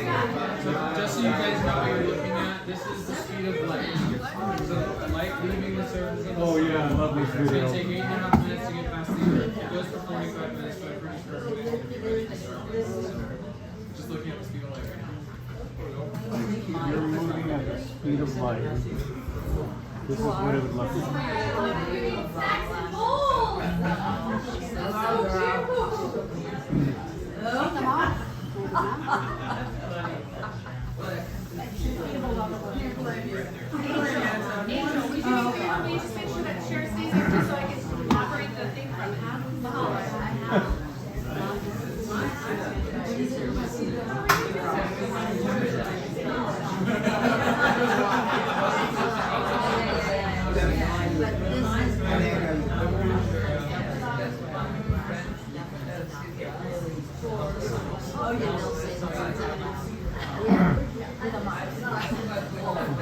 Just so you guys know what you're looking at, this is the speed of light. So light leaving the surface of the sun. Oh yeah, I love this It's video. going to take 8.5 minutes to get past the Earth. It goes for 45 minutes, so I'm pretty sure everybody's going to be ready to start. Just looking at the speed of light right now. You're moving at the speed of light. This is what it would look like. Angel, would you do me a favor? Will you just make sure that chair stays there just so I can operate the thing from the hallway?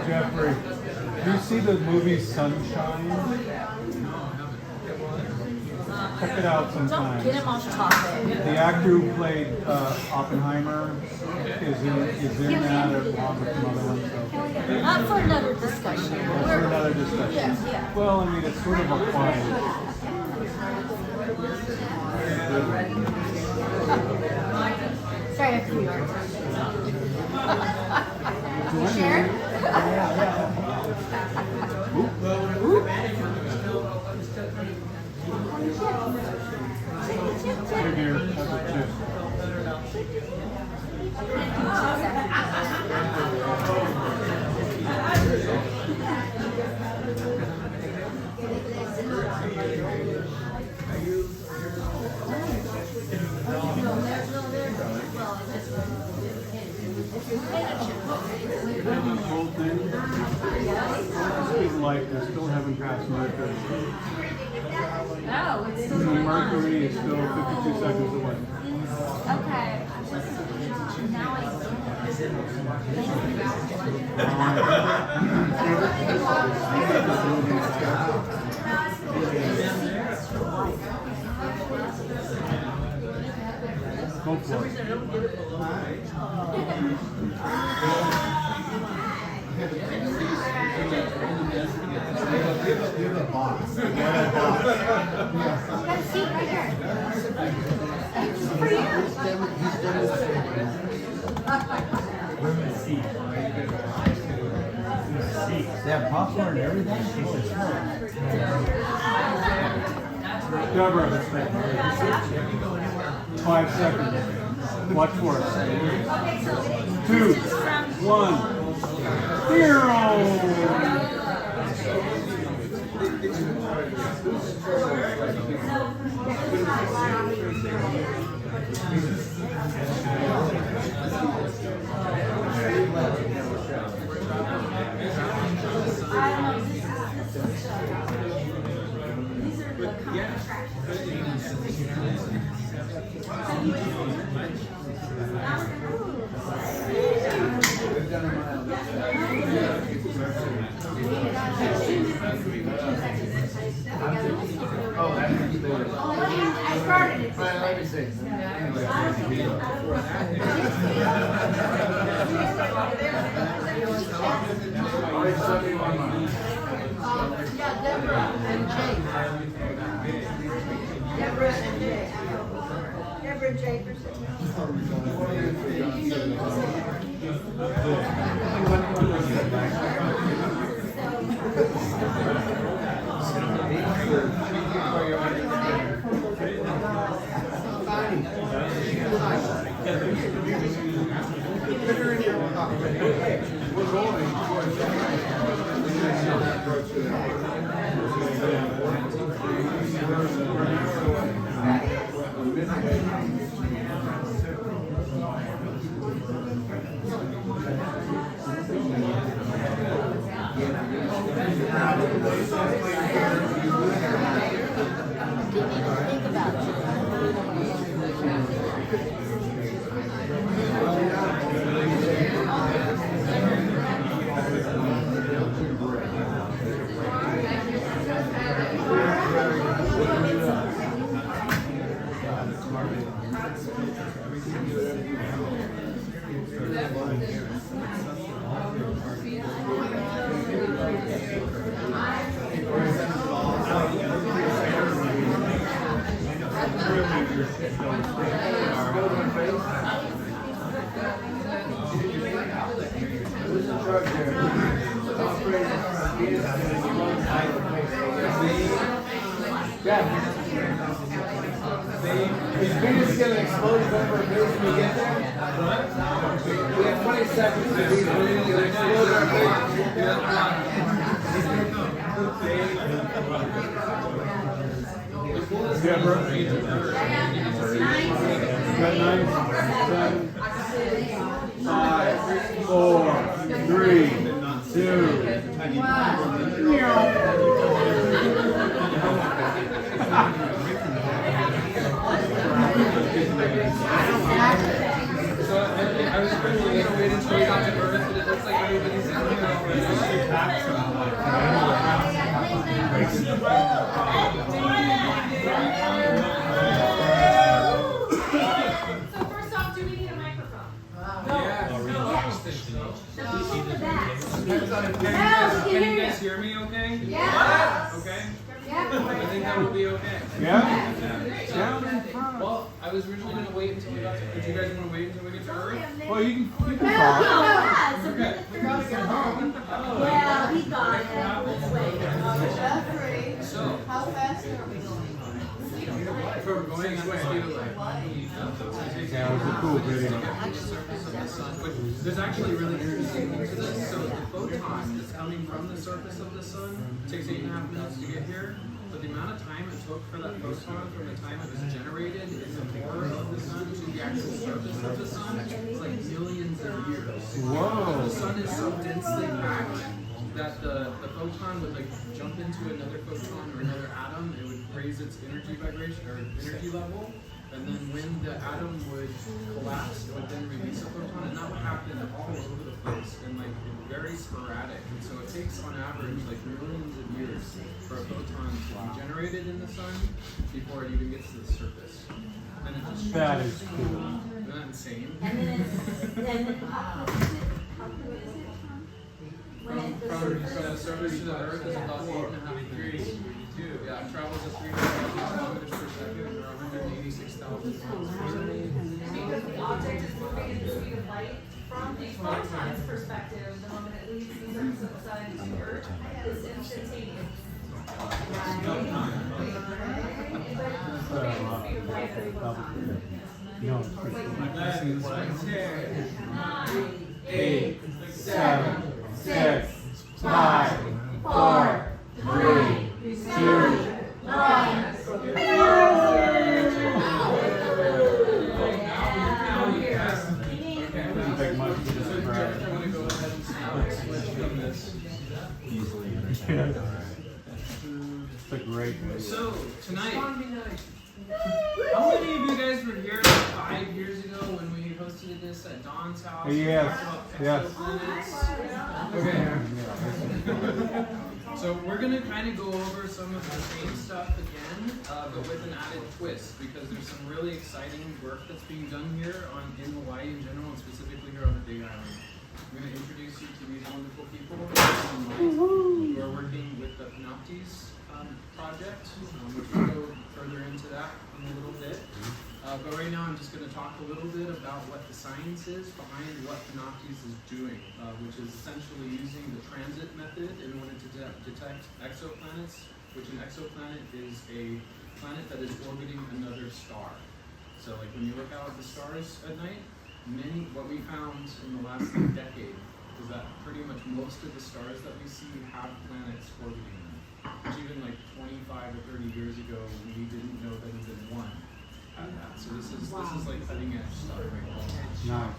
Jeffrey, do you see the movie Sunshine? Check it out sometime. Get him off topic. The actor who played Oppenheimer is in that along with some other ones. So. Not for another discussion. For another discussion. Yeah. Well, I mean, it's sort of a quiet. Sorry, I have to be Sharon? Here, dear, have a chip. This whole thing, speed of light, they're still haven't passed Mercury. No, it's So Mercury is still 52 seconds away. okay. Now I Go for it. You're the boss. got a seat right here. For you. They have popcorn and everything? She says, Deborah, 5 seconds. Watch for it. 2, 1, 0. I started it. Yeah, Deborah and Jake. Deborah and Jake. Deborah and Jake are sitting Think about it. explosion over a base when we get there? We have 20 seconds to be there. We'll explode our base. Yeah, bro. Got 9, 7, 5, 4, 3, So I was originally gonna wait until we got to Earth, but it looks like everybody's in here So first off, do we need a microphone? Can you guys hear me okay? Yeah. Okay? Yeah. I think that will be okay. Yeah? Well, I was originally going to wait until we got to, did you guys want to wait until we get to Earth? Well, you can talk. Okay. Yeah, he got it. Let's wait. Jeffrey, So, how fast are we going? if we're going at the speed of light, Yeah, it was a cool video. the surface of the sun, which there's actually a really interesting thing to this. So the photon that's coming from the surface of the sun takes 8.5 minutes to get here. But the amount of time it took for that photon from the time it was generated in the core of the sun to the actual surface of the sun is like millions of years. Whoa. The sun is so densely packed that the photon would like jump into another photon or another atom. It would raise its energy vibration or energy level. And then when the atom would collapse, it would then release a photon, and that would happen all over the place and like very sporadic. And so it takes on average like millions of years for a photon to be generated in the sun before it even gets to the surface. And it just That is cool. Isn't that insane? And then it's, how quick is it? When From the surface to the Earth is about 8.5 degrees. Yeah, it travels at 300,000 kilometers per second or 186,000 miles per second. Because the object is moving at the speed of light, from the photon's perspective, the moment it leaves the surface of the sun to Earth is instantaneous. No, it's pretty cool. 10, 8, 7, 6, 5, 4, 3, 2, 1. Doesn't take much to So, describe. Jeff, I want to go ahead and switch from this. It's a great video. So, tonight, how many of you guys were here 5 years ago when we hosted this at Don's house? We Yes, talked about yes. exoplanets. Okay. So we're going to kind of go over some of the same stuff again, but with an added twist, because there's some really exciting work that's being done here in Hawaii in general, and specifically here on the Big Island. I'm going to introduce you to these wonderful people who are working with the PANOPTES project, which we'll go further into that in a little bit. But right now I'm just going to talk a little bit about what the science is behind what PANOPTES is doing, which is essentially using the transit method in order to detect exoplanets, which an exoplanet is a planet that is orbiting another star. So like when you look out at the stars at night, what we found in the last decade is that pretty much most of the stars that we see have planets orbiting them. Which even like 25 or 30 years ago, we didn't know that even one had that. So this is like cutting edge stuff right now. Nice.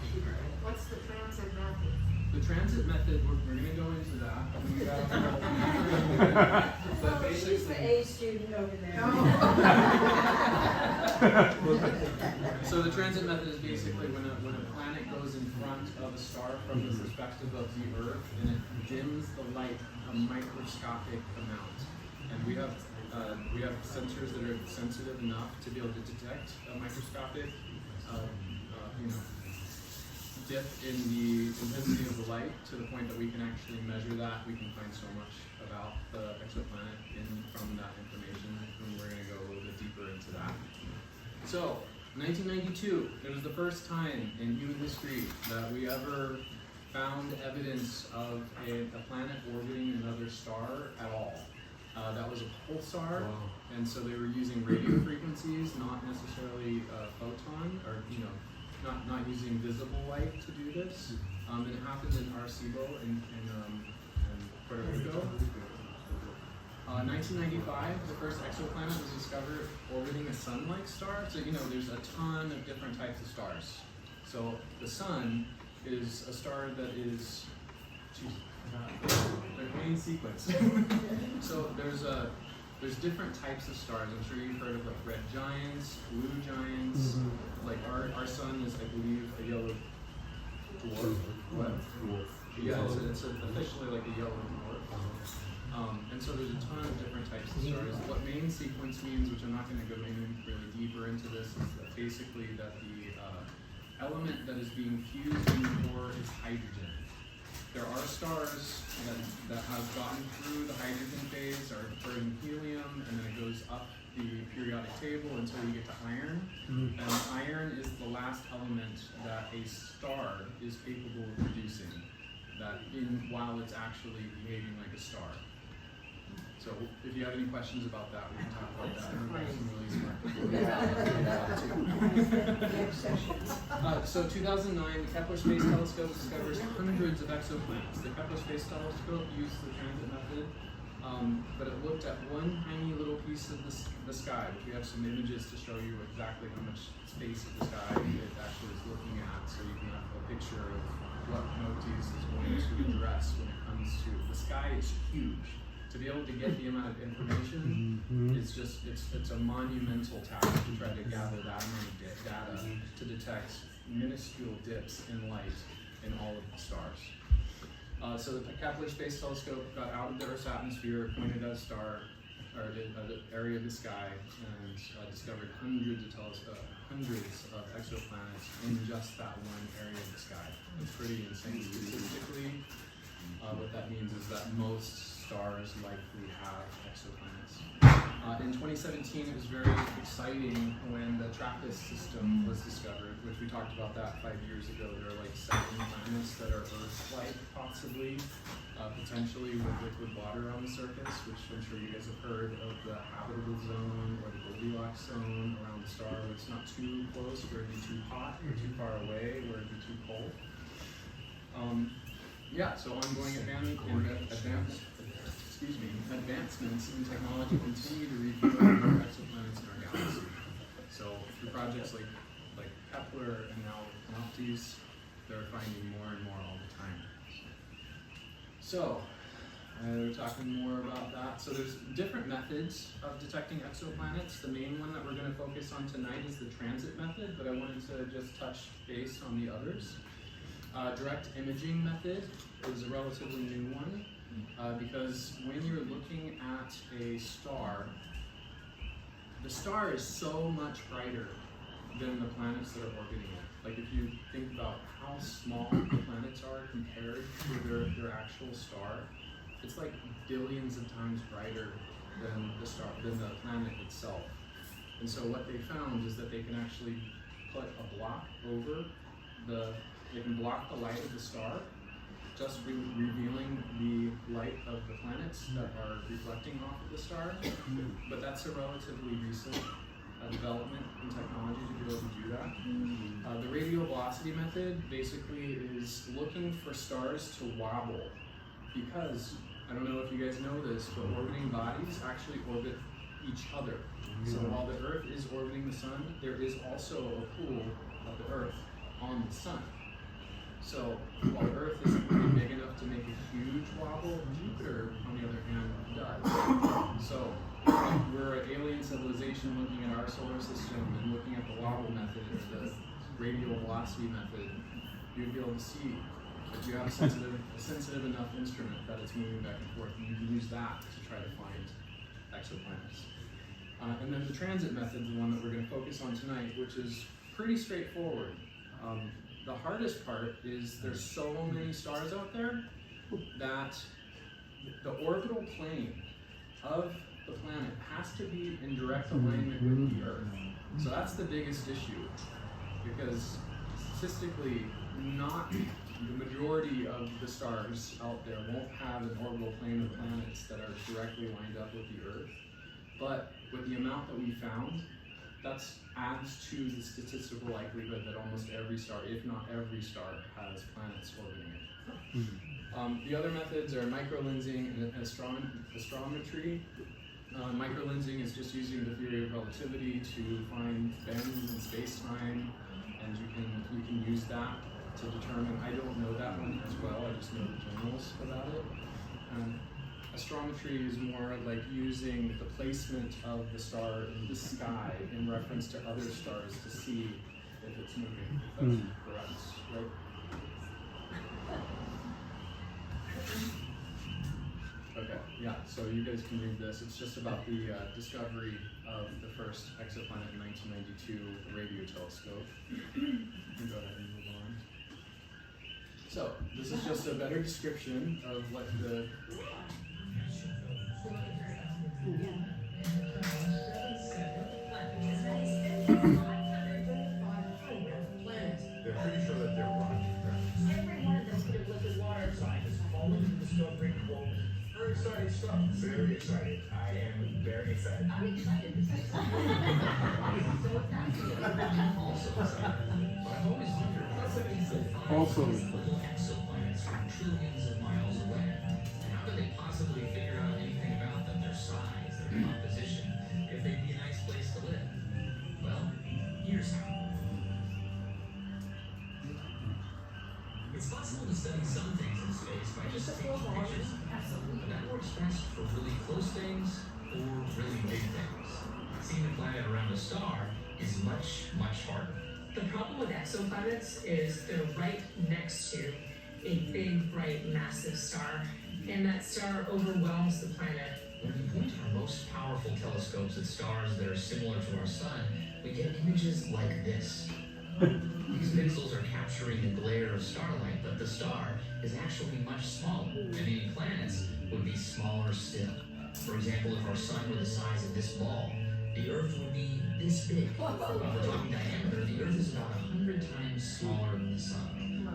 What's the transit method? The transit method, we're going to go into that. But She's the basically, A student over there. so the transit method is basically when a planet goes in front of a star from the perspective of the Earth, and it dims the light a microscopic amount. And we have sensors that are sensitive enough to be able to detect a microscopic, dip in the intensity of the light to the point that we can actually measure that. We can find so much about the exoplanet from that information, and we're going to go a little bit deeper into that. So, 1992, it was the first time in human history that we ever found evidence of a planet orbiting another star at all. That was a pulsar, and so they were using radio frequencies, not necessarily photon, or not using visible light to do this. And it happened in Arecibo in Puerto Rico. 1995, the first exoplanet was discovered orbiting a sun-like star. So there's a ton of different types of stars. So the sun is a star that is, their main sequence. So there's different types of stars. I'm sure you've heard of like red giants, blue giants. Like our sun is, I believe, a yellow dwarf. What? Yeah, it's officially like a yellow dwarf. And so there's a ton of different types of stars. What main sequence means, which I'm not going to go any really deeper into this, is that basically that the element that is being fused in the core is hydrogen. There are stars that have gotten through the hydrogen phase, are burning helium, and then it goes up the periodic table until you get to iron. And iron is the last element that a star is capable of producing, while it's actually behaving like a star. So if you have any questions about that, we can talk about that. There's some really smart people. So 2009, the Kepler Space Telescope discovers hundreds of exoplanets. The Kepler Space Telescope used the transit method, but it looked at one tiny little piece of the sky, which we have some images to show you exactly how much space of the sky it actually is looking at, so you can have a picture of what PANOPTES is going to address when it comes to, the sky is huge. To be able to get the amount of information, it's a monumental task to try to gather that amount of data to detect minuscule dips in light in all of the stars. So the Kepler Space Telescope got out of the Earth's atmosphere, pointed at a star, or the area of the sky, and discovered hundreds of exoplanets in just that one area of the sky. It's pretty insane. Statistically, what that means is that most stars likely have exoplanets. In 2017, it was very exciting when the TRAPPIST system was discovered, which we talked about that 5 years ago. There are like 7 planets that are Earth-like, possibly, potentially with liquid water on the surface, which I'm sure you guys have heard of the habitable zone or the Goldilocks zone around the star, where it's not too close, where it'd be too hot, or too far away, where it'd be too cold. So ongoing advancements in technology continue to reveal more exoplanets in our galaxy. So through projects like Kepler and now PANOPTES, they're finding more and more all the time. So we're talking more about that. So there's different methods of detecting exoplanets. The main one that we're going to focus on tonight is the transit method, but I wanted to just touch base on the others. Direct imaging method is a relatively new one because when you're looking at a star, the star is so much brighter than the planets that are orbiting it. Like if you think about how small the planets are compared to their actual star, it's like billions of times brighter than the planet itself. And so what they found is that they can actually put a block over they can block the light of the star, just revealing the light of the planets that are reflecting off of the star. But that's a relatively recent development in technology to be able to do that. The radial velocity method basically is looking for stars to wobble, because, I don't know if you guys know this, but orbiting bodies actually orbit each other. So while the Earth is orbiting the sun, there is also a pool of the Earth on the sun. So while Earth isn't really big enough to make a huge wobble, Jupiter, on the other hand, does. So we're an alien civilization looking at our solar system and looking at the wobble method, or the radial velocity method, you'd be able to see if you have a sensitive enough instrument that it's moving back and forth, and you can use that to try to find exoplanets. And then the transit method, the one that we're going to focus on tonight, which is pretty straightforward. The hardest part is there's so many stars out there that the orbital plane of the planet has to be in direct alignment with the Earth. So that's the biggest issue, because statistically, not the majority majority of the stars out there won't have an orbital plane of planets that are directly lined up with the Earth. But with the amount that we found, that adds to the statistical likelihood that almost every star, if not every star, has planets orbiting it. The other methods are microlensing and astrometry. Microlensing is just using the theory of relativity to find bends in space-time, and you can use that to determine. I don't know that one as well. I just know the generals about it. Astrometry is more like using the placement of the star in the sky in reference to other stars to see if it's moving. That's correct, right? Okay, yeah, so you guys can read this. It's just about the discovery of the first exoplanet in 1992 with the radio telescope. You can go ahead and move on. So, this is just a better description of what the... They're pretty sure that they're wrong. Every one of them could have lived in water. Scientists following the discovery, quote, very exciting stuff. Very excited. I am very excited. I'm excited. Also excited. But I've always wondered how people find Also these little exoplanets from trillions of miles away. And how could they possibly figure out anything about them, their size, their composition, if they'd be a nice place to live? Well, here's how. It's possible to study some things in space by just taking pictures. But that works best for really close things or really big things. Seeing a planet around a star is much, much harder. The problem with exoplanets is they're right next to a big, bright, massive star, and that star overwhelms the planet. When we point our most powerful telescopes at stars that are similar to our sun, we get images like this. These pixels are capturing the glare of starlight, but the star is actually much smaller, and any planets would be smaller still. For example, if our sun were the size of this ball, the Earth would be this big. If we're talking diameter, the Earth is about 100 times smaller than the sun.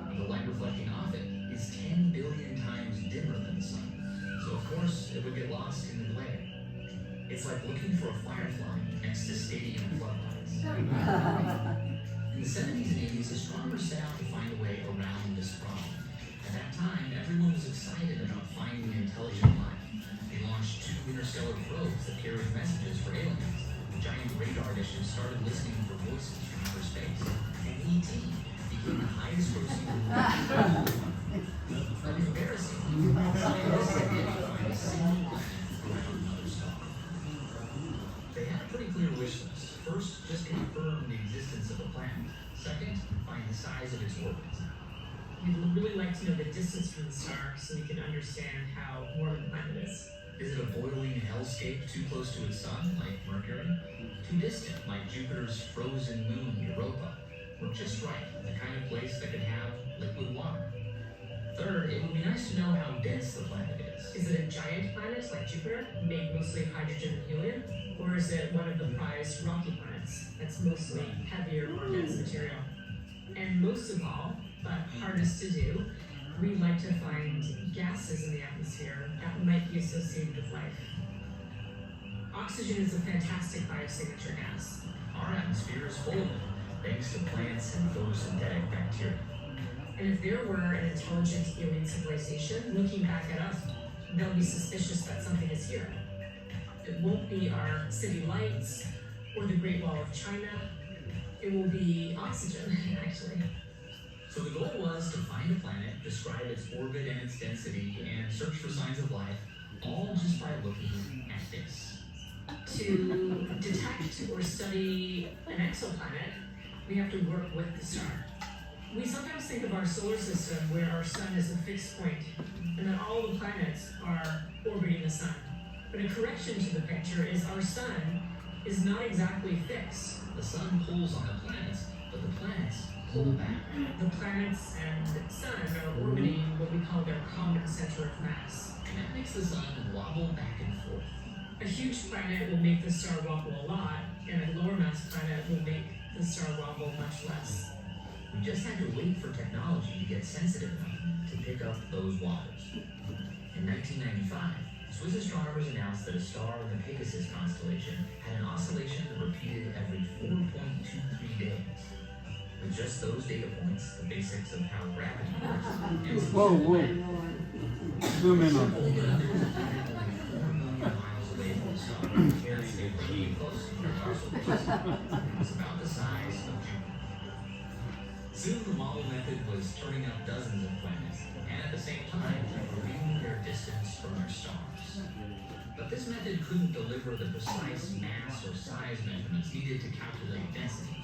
And the light reflecting off it is 10 billion times dimmer than the sun. So of course, it would get lost in the glare. It's like looking for a firefly next to stadium floodlights. In the 70s and 80s, astronomers set out to find a way around this problem. At that time, everyone was excited about finding intelligent life. They launched 2 interstellar probes that carried messages for aliens. Giant radar dishes started listening for voices from outer space. And ET became the highest grossing But embarrassingly, scientists had yet to find a single planet around another star. They had a pretty clear wish list. First, just confirm the existence of a planet. Second, find the size of its orbit. We'd really like to know the distance from the star so we can understand how warm the planet is. Is it a boiling hellscape too close to its sun, like Mercury? Too distant, like Jupiter's frozen moon, Europa? Or just right, the kind of place that could have liquid water? Third, it would be nice to know how dense the planet is. Is it a giant planet like Jupiter, made mostly of hydrogen and helium? Or is it one of the prized rocky planets that's mostly heavier or dense material? And most of all, but hardest to do, we'd like to find gases in the atmosphere that might be associated with life. Oxygen is a fantastic biosignature gas. Our atmosphere is full of it, thanks to plants and photosynthetic bacteria. And if there were an intelligent alien civilization looking back at us, they'll be suspicious that something is here. It won't be our city lights or the Great Wall of China. It will be oxygen, actually. So the goal was to find a planet, describe its orbit and its density, and search for signs of life, all just by looking at this. To detect or study an exoplanet, we have to work with the star. We sometimes think of our solar system where our sun is a fixed point, and that all the planets are orbiting the sun. But a correction to the picture is our sun is not exactly fixed. The sun pulls on the planets, but the planets pull back. The planets and sun are orbiting what we call their common center of mass. And that makes the sun wobble back and forth. A huge planet will make the star wobble a lot, and a lower mass planet will make the star wobble much less. We just had to wait for technology to get sensitive enough to pick up those wobbles. In 1995, Swiss astronomers announced that a star in the Pegasus constellation had an oscillation that repeated every 4.23 days. With just those data points, the basics of how gravity works, and Whoa, whoa. Zoom in on it. miles away from the star, carrying it really close to the oscillation. It's about the size of Jupiter. Soon the model method was turning up dozens of planets, and at the same time, revealing their distance from their stars. But this method couldn't deliver the precise mass or size measurements needed to calculate density.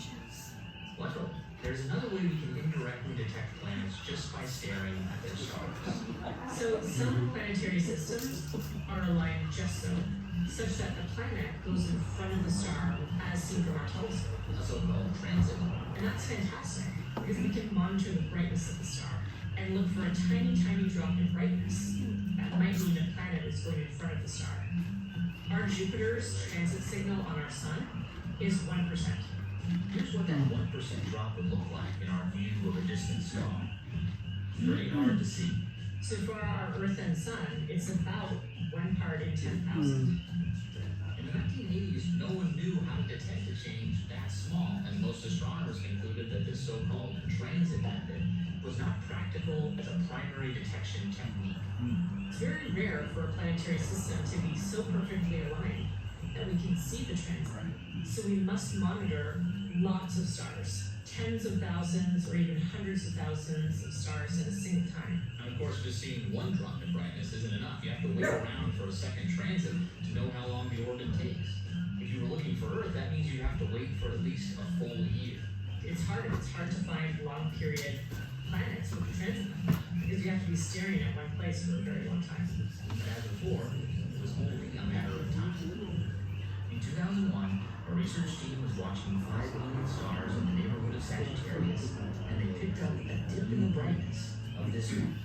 Luckily, there's another way we can indirectly detect planets just by staring at their stars. So some planetary systems are aligned just so, such that the planet goes in front of the star as seen from our telescope. A so-called transit. And that's fantastic, because we can monitor the brightness of the star and look for a tiny, tiny drop in brightness. That might mean the planet is going in front of the star. Our Jupiter's transit signal on our sun is 1%. Here's what that 1% drop would look like in our view of a distant star. Pretty hard to see. So for our Earth and Sun, it's about 1 part in 10,000. In the 1980s, no one knew how to detect a change that small, and most astronomers concluded that this so-called transit method was not practical as a primary detection technique. It's very rare for a planetary system to be so perfectly aligned that we can see the transit. So we must monitor lots of stars, tens of thousands or even hundreds of thousands of stars at a single time. And of course, just seeing one drop in brightness isn't enough. You have to wait around for a second transit to know how long the orbit takes. If you were looking for Earth, that means you have to wait for at least a full year. It's hard to find long period planets with the transit method because you have to be staring at one place for a very long time. But as before, it was only a matter of time. In 2001, a research team was watching 5 billion stars in the neighborhood of Sagittarius, and they picked up a dip in the brightness of this one.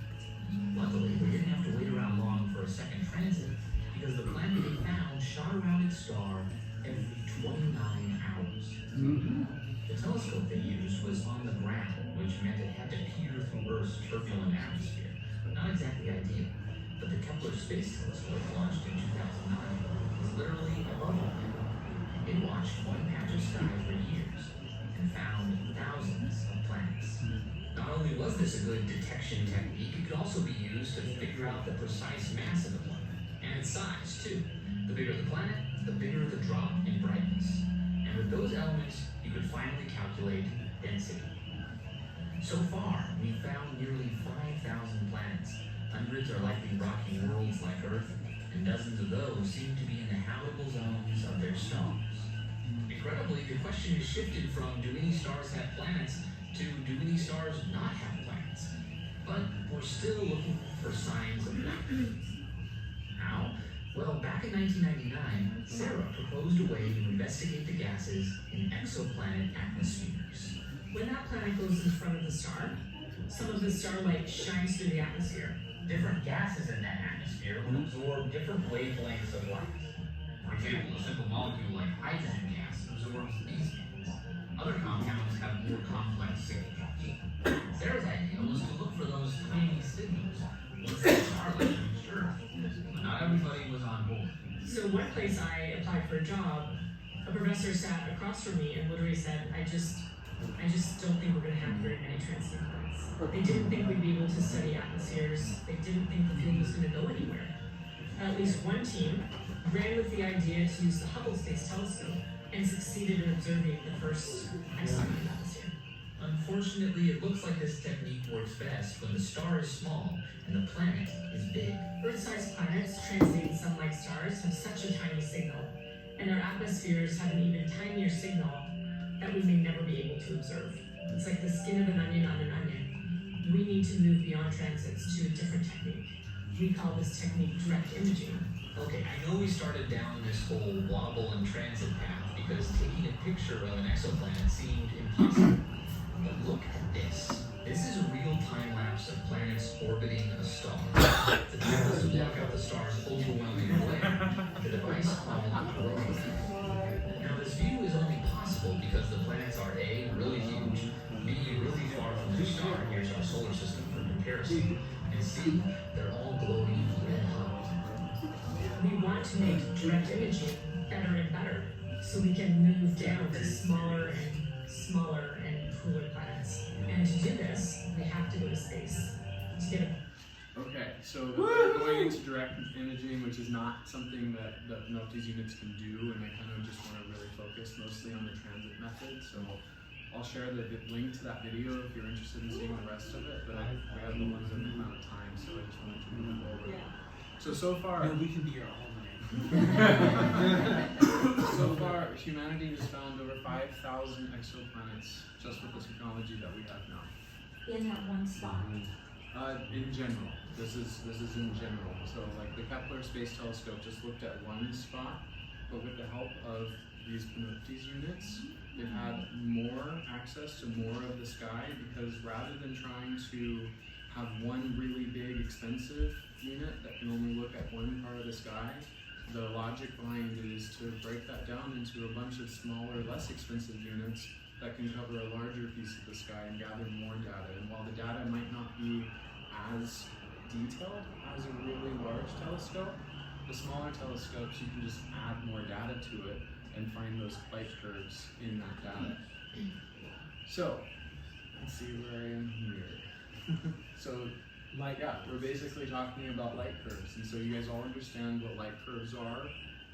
Luckily, they didn't have to wait around long for a second transit, because the planet they found shot around its star every 29 hours. The telescope they used was on the ground, which meant it had to peer through Earth's turbulent atmosphere. Not exactly ideal, but the Kepler Space Telescope, launched in 2009, was literally above the planet. It watched one patch of sky for years and found thousands of planets. Not only was this a good detection technique, it could also be used to figure out the precise mass of the planet, and its size too. The bigger the planet, the bigger the drop in brightness. And with those elements, you could finally calculate density. So far, we've found nearly 5,000 planets. Hundreds are likely rocky worlds like Earth, and dozens of those seem to be in the habitable zones of their stars. Incredibly, the question has shifted from do any stars have planets to do any stars not have planets? But we're still looking for signs of life. How? Well, back in 1999, Sarah proposed a way to investigate the gases in exoplanet atmospheres. When that planet goes in front of the star, some of the starlight shines through the atmosphere. Different gases in that atmosphere will absorb different wavelengths of light. For example, a simple molecule like hydrogen gas absorbs these bands. Other compounds have more complex signatures. Sarah's idea was to look for those tiny signals once the starlight reached Earth. But not everybody was on board. So one place I applied for a job, a professor sat across from me and literally said, I just don't think we're going to have very many transiting planets. They didn't think we'd be able to study atmospheres. They didn't think the field was going to go anywhere. At least one team ran with the idea to use the Hubble Space Telescope and succeeded in observing the first exoplanet atmosphere. Unfortunately, it looks like this technique works best when the star is small and the planet is big. Earth-sized planets transiting sun-like stars have such a tiny signal, and their atmospheres have an even tinier signal that we may never be able to observe. It's like the skin of an onion on an onion. We need to move beyond transits to a different technique. We call this technique direct imaging. Okay, I know we started down this whole wobble and transit path because taking a picture of an exoplanet seemed impossible. But look at this. This is a real time lapse of planets orbiting a star. The tool is to block out the star's overwhelming glare. The device called Astronomy. Now this view is only possible because the planets are A, really huge, Being really far from the star, here's our solar system for comparison. And see, they're all glowing red hot. We want to make direct imaging better and better, so we can move down to smaller and cooler planets. And to do this, we have to go to space. To get Okay, so they're going into direct imaging, which is not something that the PANOPTES units can do, and I kind of just want to really focus mostly on the transit method. So I'll share the link to that video if you're interested in seeing the rest of it, but we have the ones in the amount of time, so I just wanted to move over. So far, we can be your whole name. so far, humanity has found over 5,000 exoplanets just with the technology that we have now. In that one spot. In general, this is in general. So like the Kepler Space Telescope just looked at one spot, but with the help of these PANOPTES units, they've had more access to more of the sky, because rather than trying to have one really big expensive unit that can only look at one part of the sky, the logic behind it is to break that down into a bunch of smaller, less expensive units that can cover a larger piece of the sky and gather more data. And while the data might not be as detailed as a really large telescope, the smaller telescopes, you can just add more data to it and find those light curves in that data. So, let's see where I am here. So, we're basically talking about light curves, and so you guys all understand what light curves are.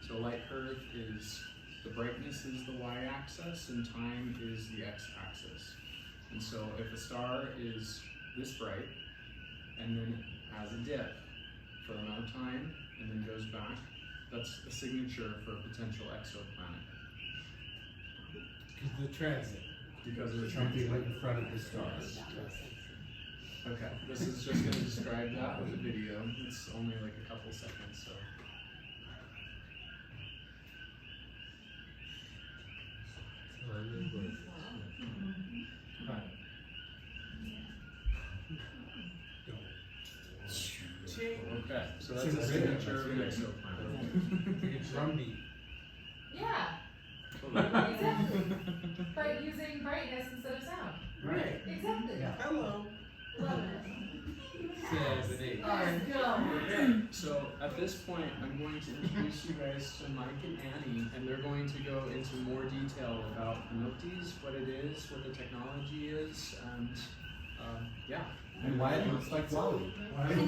So light curve is, the brightness is the y-axis and time is the x-axis. And so if a star is this bright and then it has a dip for an amount of time and then goes back, that's a signature for a potential exoplanet. Because of the transit. Because of the Something transit. right in front of the stars. Okay, this is just going to describe that with a video. It's only like a couple seconds, so. Okay, so that's a signature of an exoplanet. Like a drum beat. Yeah, exactly. But using brightness instead of sound. Right. Exactly. Hello. Love it. 7, 8. Let's go. Okay, so at this point, I'm going to introduce you guys to Mike and Annie, and they're going to go into more detail about PANOPTES, what it is, what the technology is, and yeah. And why it looks like Wally. Alright,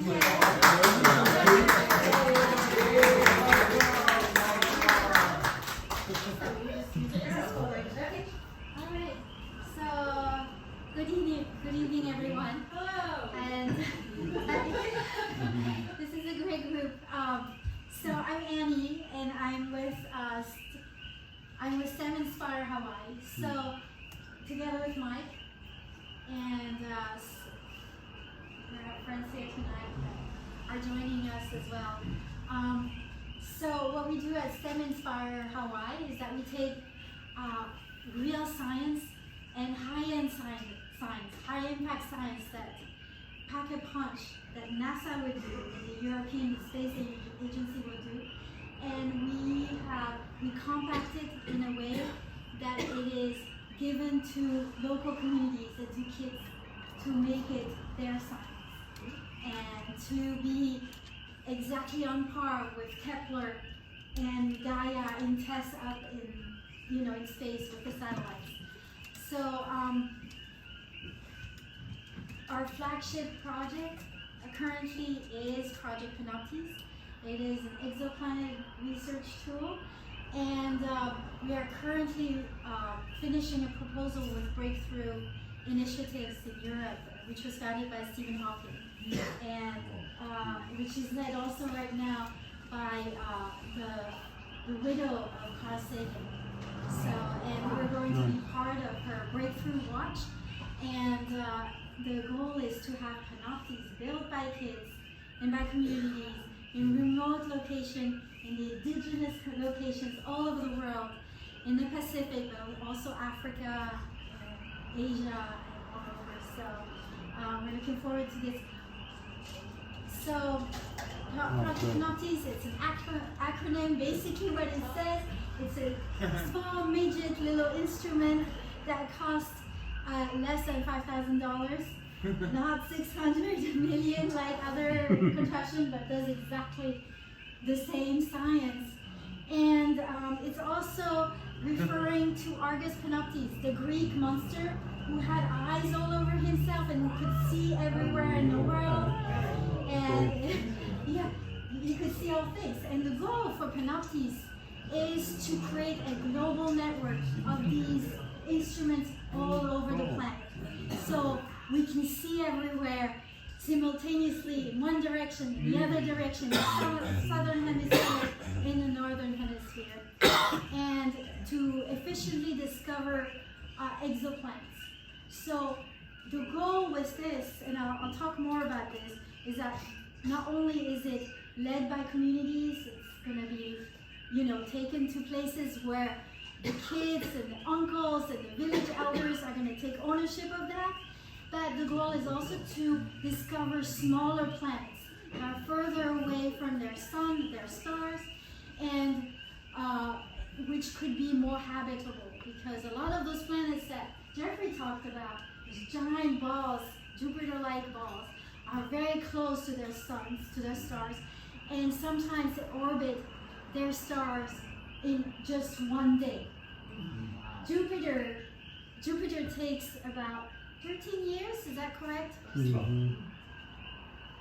so good evening everyone. Hello. And this is a great group. So I'm Annie and I'm with STEM Inspire Hawaii. So together with Mike and our friends here tonight that are joining us as well. So what we do at STEM Inspire Hawaii is that we take real science and high-end science, high-impact science that pack a punch that NASA would do, and the European Space Agency would do, and we compact it in a way that it is given to local communities and to kids to make it their science and to be exactly on par with Kepler and Gaia in tests up in space with the satellites. So our flagship project currently is Project PANOPTES. It is an exoplanet research tool, and we are currently finishing a proposal with Breakthrough Initiatives in Europe, which was founded by Stephen Hawking, and which is led also right now by the widow of Carl Sagan. So, and we're going to be part of her Breakthrough Watch, and the goal is to have PANOPTES built by kids and by communities in remote locations, in the indigenous locations all over the world, in the Pacific, but also Africa, Asia, and all over. So we're looking forward to this. So Project PANOPTES, it's an acronym. Basically what it says, it's a small midget little instrument that costs less than $5,000, not 600 million like other contraption, but does exactly the same science. And it's also referring to Argus Panoptes, the Greek monster who had eyes all over himself and could see everywhere in the world. And yeah, he could see all things. And the goal for Panoptes is to create a global network of these instruments all over the planet. So we can see everywhere simultaneously in one direction, the other direction, the southern hemisphere, in the northern hemisphere, and to efficiently discover exoplanets. So the goal with this, and I'll talk more about this, is that not only is it led by communities, it's going to be, taken to places where the kids and the uncles and the village elders are going to take ownership of that, but the goal is also to discover smaller planets that are further away from their sun, their stars, and which could be more habitable, because a lot of those planets that Jeffrey talked about, these giant balls, Jupiter-like balls, are very close to their suns, to their stars, and sometimes they orbit their stars in just one day. Jupiter takes about 13 years, is that correct? Mhm.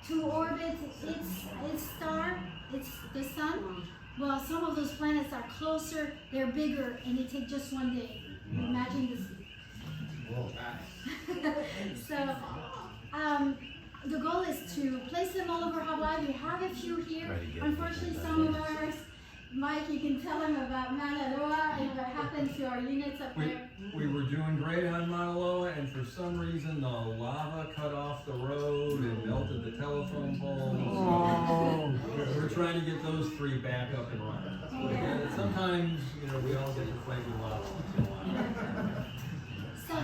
To orbit its star, the sun. Well, some of those planets are closer, they're bigger, and they take just one day. Imagine this. So, the goal is to place them all over Hawaii. We have a few here. Unfortunately, some of ours, Mike, you can tell them about Mauna Loa and what happened to our units up there. We were doing great on Mauna Loa, and for some reason the lava cut off the road and melted the telephone poles. Oh. We're trying to get those 3 back up and running. And sometimes, we all get to fight with lava. So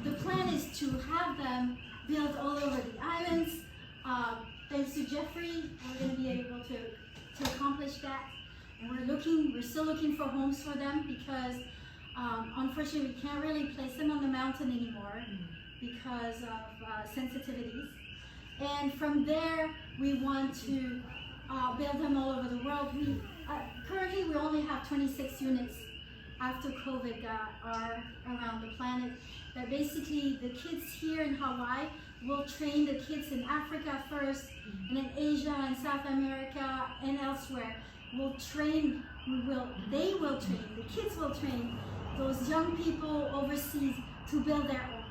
the plan is to have them built all over the islands. Thanks to Jeffrey, we're going to be able to accomplish that. And we're still looking for homes for them, because unfortunately we can't really place them on the mountain anymore because of sensitivities. And from there, we want to build them all over the world. Currently we only have 26 units after COVID that are around the planet. That basically the kids here in Hawaii will train the kids in Africa first, and in Asia and South America and elsewhere. They will train, the kids will train those young people overseas to build their own.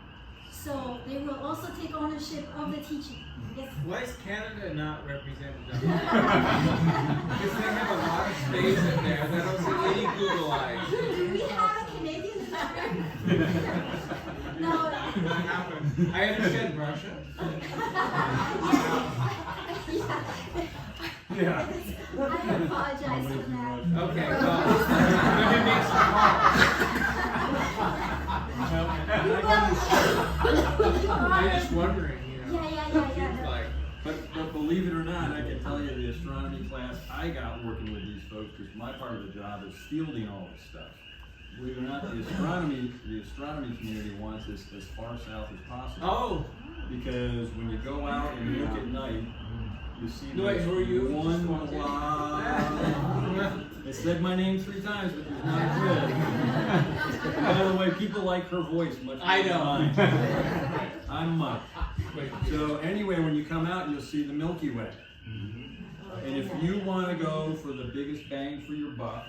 So they will also take ownership of the teaching. Yes. Why is Canada not represented? Because they have a lot of space in there. They don't see any Google eyes. Do we have a Canadian member? No. What happened? I understand Russia. Yeah. I apologize for that. Okay, well, maybe make some I'm just wondering, Yeah. But believe it or not, I can tell you the astronomy class I got working with these folks, because my part of the job is fielding all this stuff. Believe it or not, the astronomy community wants this as far south as possible. Oh! Because when you go out and look at night, you see Wait, who are you? one They said my name 3 times, but there's not a grid. By the way, people like her voice much more I than know. mine. I'm Mike. So anyway, when you come out, you'll see the Milky Way. And if you want to go for the biggest bang for your buck,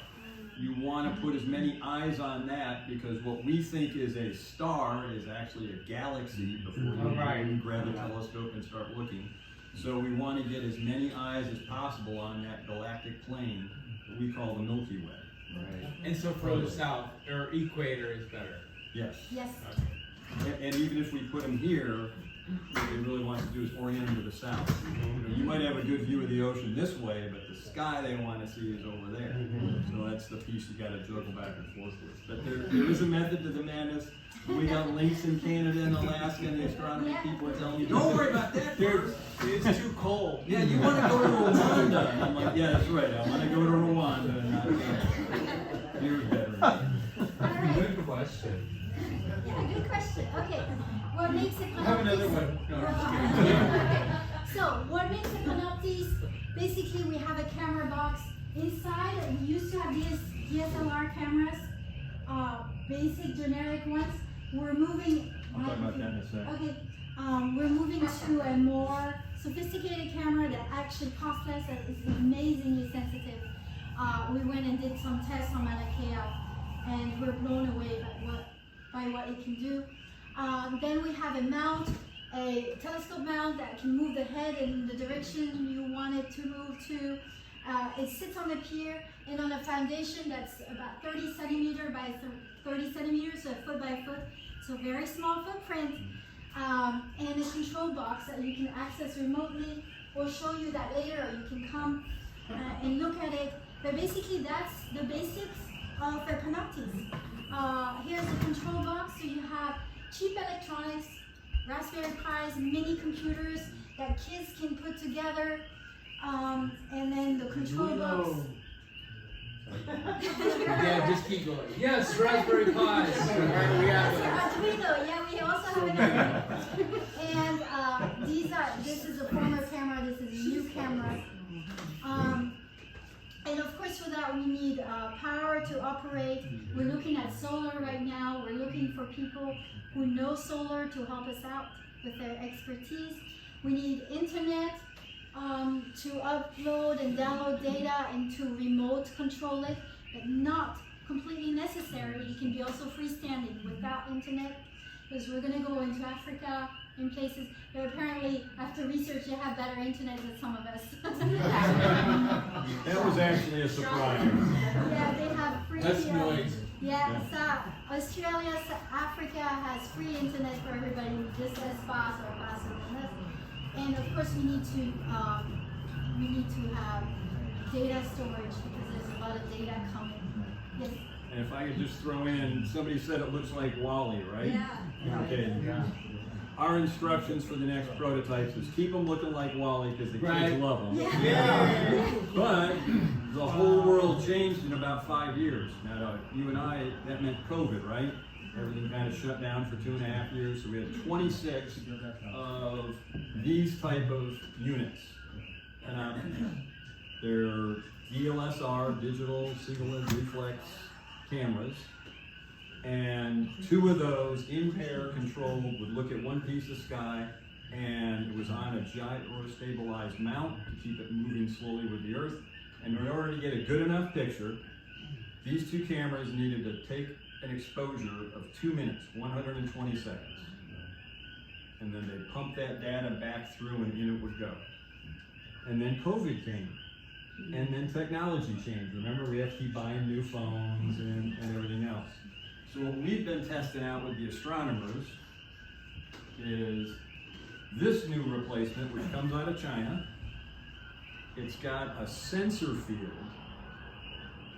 you want to put as many eyes on that, because what we think is a star is actually a galaxy before you grab a telescope and start looking. So we want to get as many eyes as possible on that galactic plane that we call the Milky Way. Right. And so further south, or equator is better. Yes. Yes. And even if we put them here, what they really want to do is orient them to the south. You might have a good view of the ocean this way, but the sky they want to see is over there. So that's the piece you got to juggle back and forth with. But there is a method to the madness. We got links in Canada and Alaska, and the astronomy people are telling me, don't worry about that. It's too cold. Yeah, you want to go to Rwanda. And I'm like, yeah, that's right. I want to go to Rwanda and not Canada. Here's better. All right. Good question. Yeah, good question. Okay, what makes a panoptes? Have another one. No, I'm just kidding. Okay. So, what makes a panoptes? Basically, we have a camera box inside. We used to have DSLR cameras, basic generic ones. We're moving. I'll talk about that in a second. Okay, we're moving to a more sophisticated camera that actually costs less and is amazingly sensitive. We went and did some tests on Mauna Kea, and we're blown away by what it can do. Then we have a mount, a telescope mount that can move the head in the direction you want it to move to. It sits on the pier and on a foundation that's about 30 centimeter by 30 centimeters, so foot by foot, so very small footprint, and a control box that you can access remotely. We'll show you that later, or you can come and look at it. But basically, that's the basics for panoptes. Here's the control box, so you have cheap electronics, Raspberry Pis, mini computers that kids can put together, and then the control box. Yeah, just keep going. Yes, Raspberry Pis. Arduino, yeah, we also have an Arduino. And this is a former camera, this is a new camera. And of course for that we need power to operate. We're looking at solar right now. We're looking for people who know solar to help us out with their expertise. We need internet to upload and download data and to remote control it, but not completely necessary. It can be also freestanding without internet, because we're going to go into Africa in places, but apparently after research they have better internet than some of us. That was actually a surprise. Yeah, they have free. That's noise. Yeah, so Australia, Africa has free internet for everybody, just as fast or faster than us. And of course, we need to have data storage because there's a lot of data coming. Yes. And if I could just throw in, somebody said it looks like Wally, right? Yeah. Okay. Our instructions for the next prototypes is keep them looking like Wally because the kids Right. love them. Yeah. But the whole world changed in about 5 years. Now, you and I, that meant COVID, right? Everything kind of shut down for 2.5 years. So we had 26 of these type of units. They're DLSR, digital single lens reflex cameras. And 2 of those in pair controlled would look at one piece of sky, and it was on a gyro stabilized mount to keep it moving slowly with the earth. And in order to get a good enough picture, these 2 cameras needed to take an exposure of 2 minutes, 120 seconds. And then they pumped that data back through and in it would go. And then COVID came. And then technology changed. Remember, we have to keep buying new phones and everything else. So what we've been testing out with the astronomers is this new replacement, which comes out of China. It's got a sensor field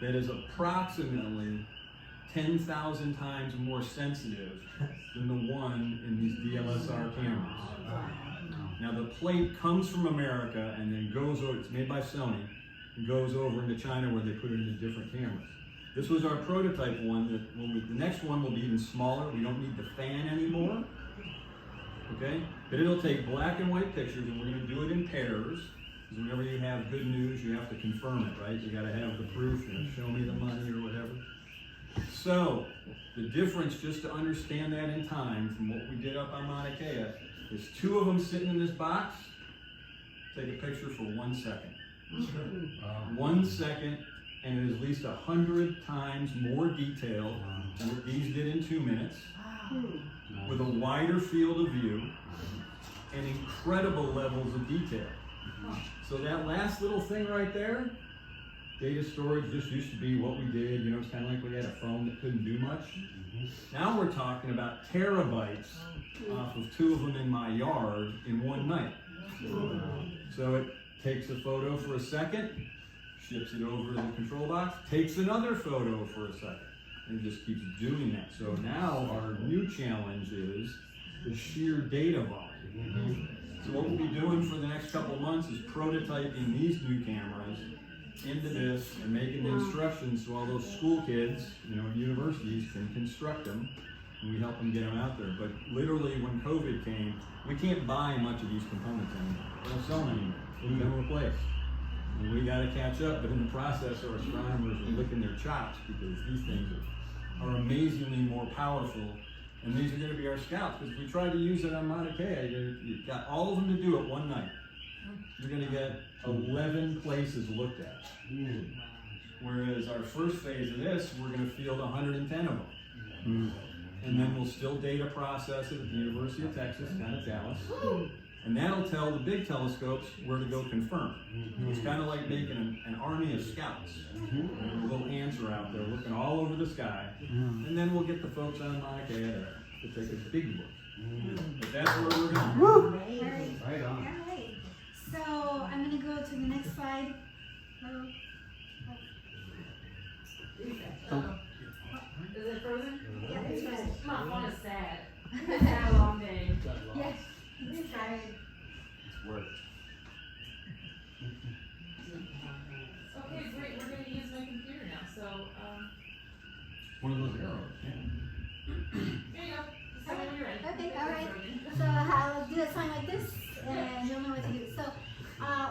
that is approximately 10,000 times more sensitive than the one in these DLSR cameras. Now the plate comes from America and then goes over, it's made by Sony, and goes over into China where they put it into different cameras. This was our prototype one. The next one will be even smaller. We don't need the fan anymore. Okay? But it'll take black and white pictures, and we're going to do it in pairs. Because whenever you have good news, you have to confirm it, right? You got to have the proof, show me the money or whatever. So, the difference, just to understand that in time, from what we did up on Mauna Kea, is 2 of them sitting in this box. Take a picture for 1 second. 1 second. And it is at least 100 times more detailed than what these did in 2 minutes, with a wider field of view and incredible levels of detail. So that last little thing right there, data storage just used to be what we did. It's kind of like we had a phone that couldn't do much. Now we're talking about terabytes off of 2 of them in my yard in one night. So it takes a photo for a second, ships it over to the control box, takes another photo for a second, and just keeps doing that. So now our new challenge is the sheer data volume. So what we'll be doing for the next couple of months is prototyping these new cameras into this and making the instructions so all those school kids, in universities can construct them. and we help them get them out there. But literally, when COVID came, we can't buy much of these components anymore. We don't sell them anymore. We've been replaced. And we got to catch up, but in the process, our astronomers are licking their chops because these things are amazingly more powerful. And these are going to be our scouts, because if we try to use it on Mauna Kea, you've got all of them to do it one night. You're going to get 11 places looked at. Whereas our first phase of this, we're going to field 110 of them. And then we'll still data process it at the University of Texas, down at Dallas. And that'll tell the big telescopes where to go confirm. It's kind of like making an army of scouts. And little ants are out there looking all over the sky. And then we'll get the folks on Mauna Kea to take a big look. But that's where we're going. Right on. All right. So I'm going to go to the next slide. Is it frozen? Yeah, it's frozen. My phone is sad. It's had a long day. Yes, it's tired. Work. Okay, great. We're going to use my computer now. So, One of those arrows, yeah. here you go. Just tell me when you're ready. Okay, all right. So I'll do a sign like this, and you'll know what to do. So,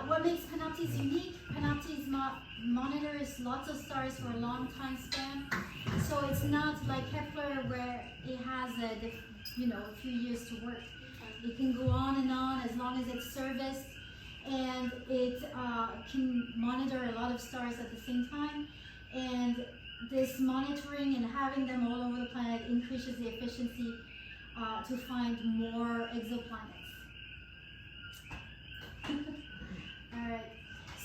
what makes PANOPTES unique? PANOPTES monitors lots of stars for a long time span. So it's not like Kepler where it has a few years to work. It can go on and on as long as it's serviced, and it can monitor a lot of stars at the same time. And this monitoring and having them all over the planet increases the efficiency to find more exoplanets. Alright,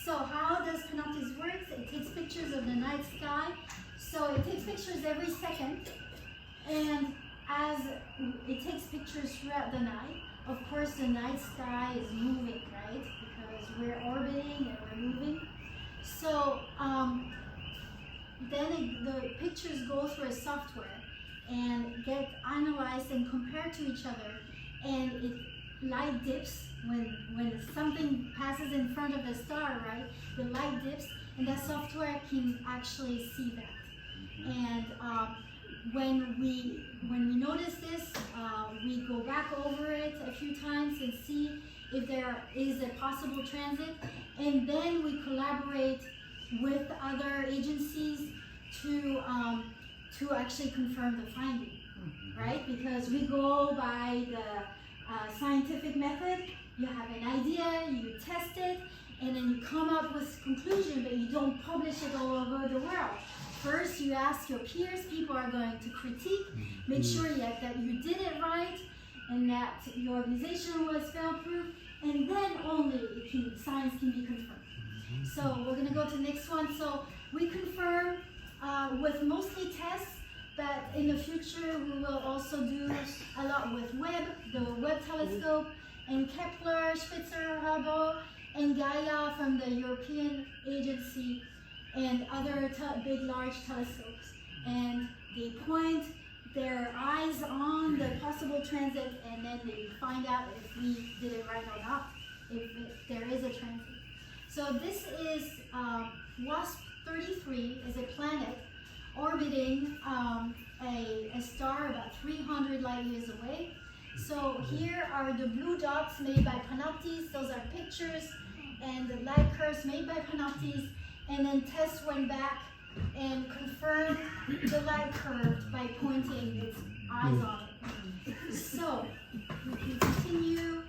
so how does PANOPTES work? It takes pictures of the night sky. So it takes pictures every second, and as it takes pictures throughout the night, of course the night sky is moving, right? Because we're orbiting and we're moving. So then the pictures go through a software and get analyzed and compared to each other, and light dips when something passes in front of a star, right? The light dips, and that software can actually see that. And when we notice this, we go back over it a few times and see if there is a possible transit, and then we collaborate with other agencies to actually confirm the finding, right? Because we go by the scientific method. You have an idea, you test it, and then you come up with a conclusion, but you don't publish it all over the world. First, you ask your peers, people are going to critique, make sure that you did it right, and that your organization was fail-proof, and then only science can be confirmed. So we're going to go to the next one. So we confirm with mostly tests, but in the future we will also do a lot with the Webb telescope, and Kepler, Spitzer, Hubble, and Gaia from the European Agency, and other big, large telescopes. And they point their eyes on the possible transit, and then they find out if we did it right or not, if there is a transit. So this is WASP-33 is a planet orbiting a star about 300 light years away. So here are the blue dots made by PANOPTES. Those are pictures, and the light curves made by PANOPTES. And then TESS went back and confirmed the light curve by pointing its eyes on it. So we can continue.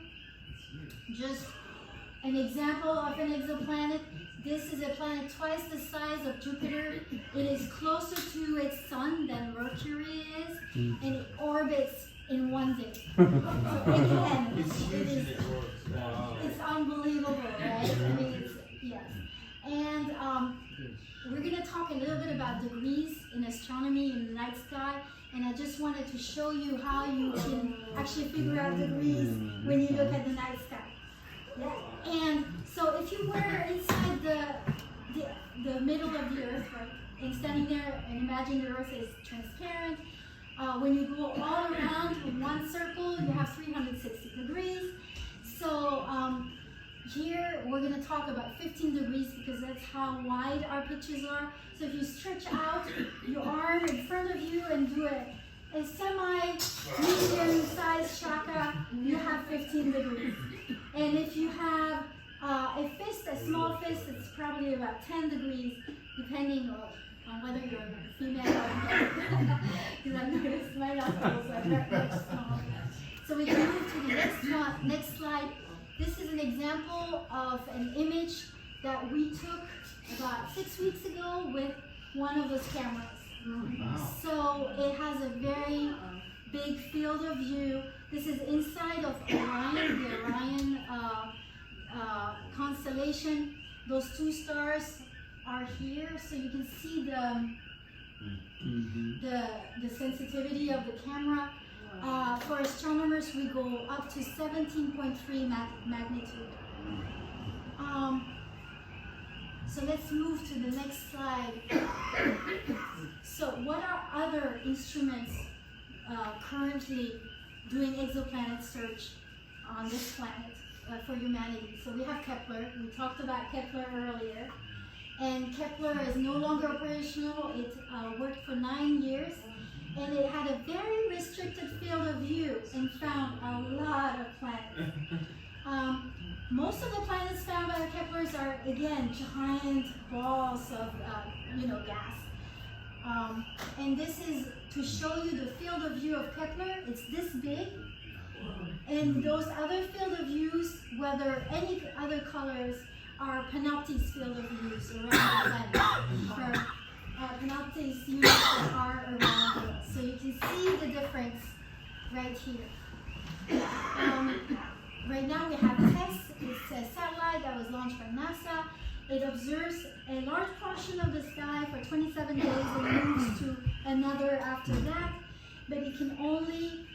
Just an example of an exoplanet. This is a planet twice the size of Jupiter. It is closer to its sun than Mercury is, and it orbits in one day. So again, it's unbelievable, right? I mean, yes. And we're going to talk a little bit about degrees in astronomy in the night sky, and I just wanted to show you how you can actually figure out degrees when you look at the night sky. Yeah. And so if you were inside the middle of the Earth, right, and standing there and imagine the Earth is transparent, when you go all around in one circle, you have 360 degrees. So here we're going to talk about 15 degrees because that's how wide our pitches are. So if you stretch out your arm in front of you and do a semi-medium-sized shaka, you have 15 degrees. And if you have a fist, a small fist, it's probably about 10 degrees, depending on whether you're a female or male. Because I noticed my nostrils are very much small. So we can move to the next slide. This is an example of an image that we took about 6 weeks ago with one of those cameras. So it has a very big field of view. This is inside of Orion, the Orion constellation. Those two stars are here, so you can see the sensitivity of the camera. For astronomers, we go up to 17.3 magnitude. So let's move to the next slide. So what are other instruments currently doing exoplanet search on this planet for humanity? So we have Kepler. We talked about Kepler earlier. And Kepler is no longer operational. It worked for 9 years. And it had a very restricted field of view and found a lot of planets. Most of the planets found by the Keplers are, again, giant balls of gas. And this is to show you the field of view of Kepler. It's this big. And those other field of views, whether any other colors, are PANOPTES field of views around the planet. PANOPTES units that are around it. So you can see the difference right here. Right now we have TESS. It's a satellite that was launched by NASA. It observes a large portion of the sky for 27 days and moves to another after that. But it can only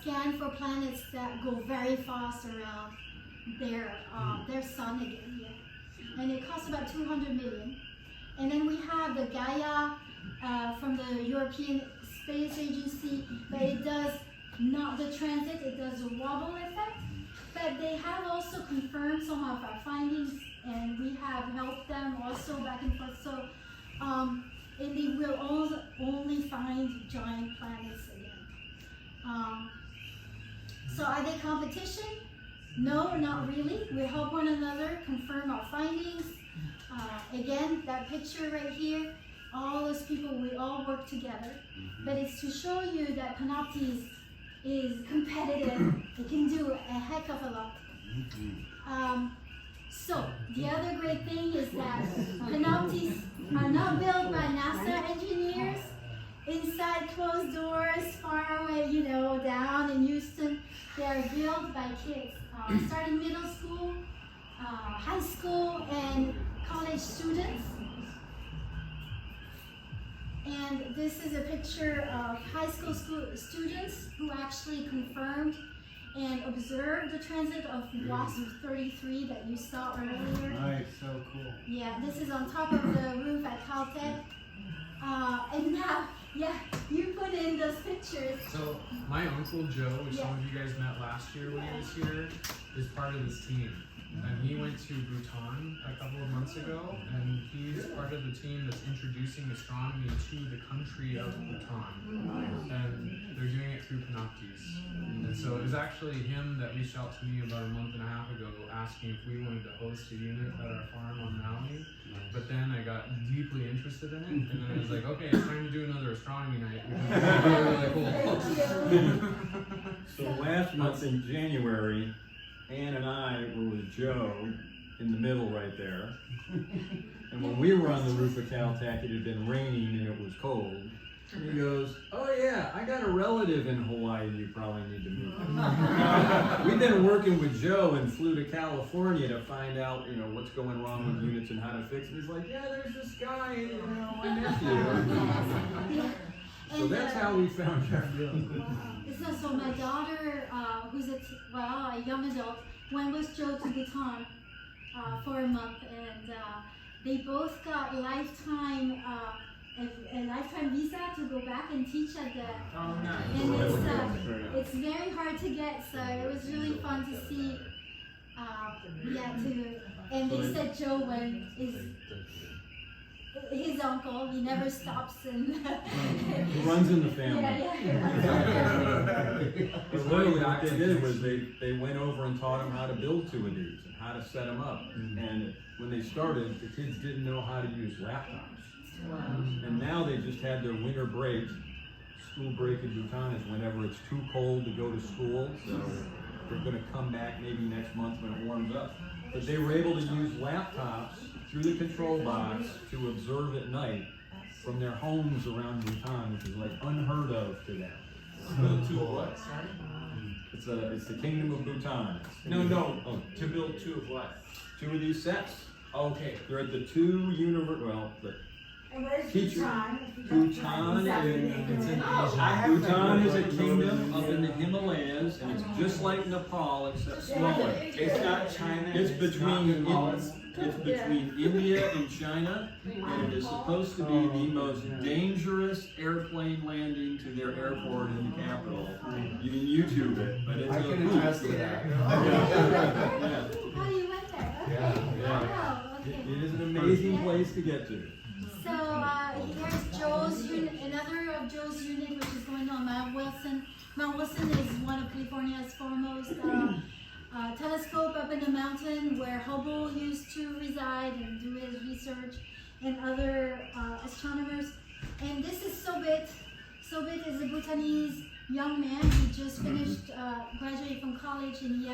scan for planets that go very fast around their sun again here. And it costs about 200 million. And then we have the Gaia from the European Space Agency, but it does not the transit, it does a wobble effect. But they have also confirmed some of our findings, and we have helped them also back and forth. So, and they will only find giant planets again. So are they competition? No, not really. We help one another confirm our findings. Again, that picture right here, all those people, we all work together. But it's to show you that PANOPTES is competitive. It can do a heck of a lot. So the other great thing is that PANOPTES are not built by NASA engineers inside closed doors, far away, down in Houston. They are built by kids, starting middle school, high school, and college students. And this is a picture of high school students who actually confirmed and observed the transit of WASP 33 that you saw earlier. Nice, so cool. Yeah, this is on top of the roof at Caltech. And now, you put in those pictures. So my uncle Joe, which some of you guys met last year when he was here, is part of this team. And he went to Bhutan a couple of months ago, and he's part of the team that's introducing astronomy to the country of Bhutan. And they're doing it through PANOPTES. And so it was actually him that reached out to me about a month and a half ago asking if we wanted to host a unit at our farm on Maui. But then I got deeply interested in it, and then I was like, okay, it's time to do another astronomy night, which is really cool. So last month in January, Ann and I were with Joe in the middle right there. And when we were on the roof of Caltech, it had been raining and it was cold. And he goes, oh yeah, I got a relative in Hawaii you probably need to meet. We've been working with Joe and flew to California to find out, what's going wrong with units and how to fix it. He's like, yeah, there's this guy, my nephew. So that's how we found Jeff. So my daughter, who's a young adult, went with Joe to Bhutan for a month, and they both got a lifetime visa to go back and teach at the. Oh, nice. And it's very hard to get, so it was really fun to see. And they said Joe his uncle. He never stops and It runs in the family. But literally what they did was they went over and taught them how to build two of these and how to set them up. And when they started, the kids didn't know how to use laptops. And now they just had their winter break. School break in Bhutan is whenever it's too cold to go to school. So they're going to come back maybe next month when it warms up. But they were able to use laptops through the control box to observe at night from their homes around Bhutan, which is like unheard of to them. Build two of what? It's the kingdom of Bhutan. No. Oh, To build two of what? two of these sets. Okay. They're at the two And where's teacher. Bhutan? Bhutan It's in is Asia. Bhutan is a kingdom up in the Himalayas, and it's just like Nepal except smaller. It's not China. It's between not it's between India and China, and it is supposed to be the most dangerous airplane landing to their airport in the capital. You can YouTube it, but it's I a can hoot. attest to that. Yeah. Oh, you went there? Okay. Yeah. Wow, okay. It is an amazing place to get to. So here's Joe's unit, another of Joe's unit, which is going on Mount Wilson. Mount Wilson is one of California's foremost telescope up in the mountain where Hubble used to reside and do his research, and other astronomers. And this is Sobit. Sobit is a Bhutanese young man. He just finished, graduated from college, and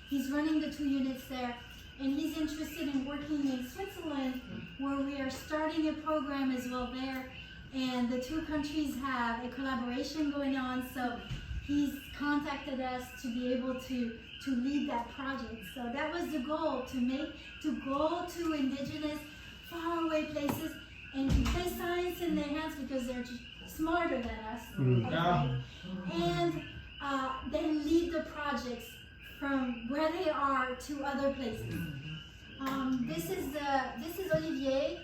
he's running the two units there. And he's interested in working in Switzerland, where we are starting a program as well there. And the two countries have a collaboration going on, so he's contacted us to be able to lead that project. So that was the goal, to go to indigenous, faraway places and to place science in their hands because they're smarter than us. And then lead the projects from where they are to other places. This is Olivier.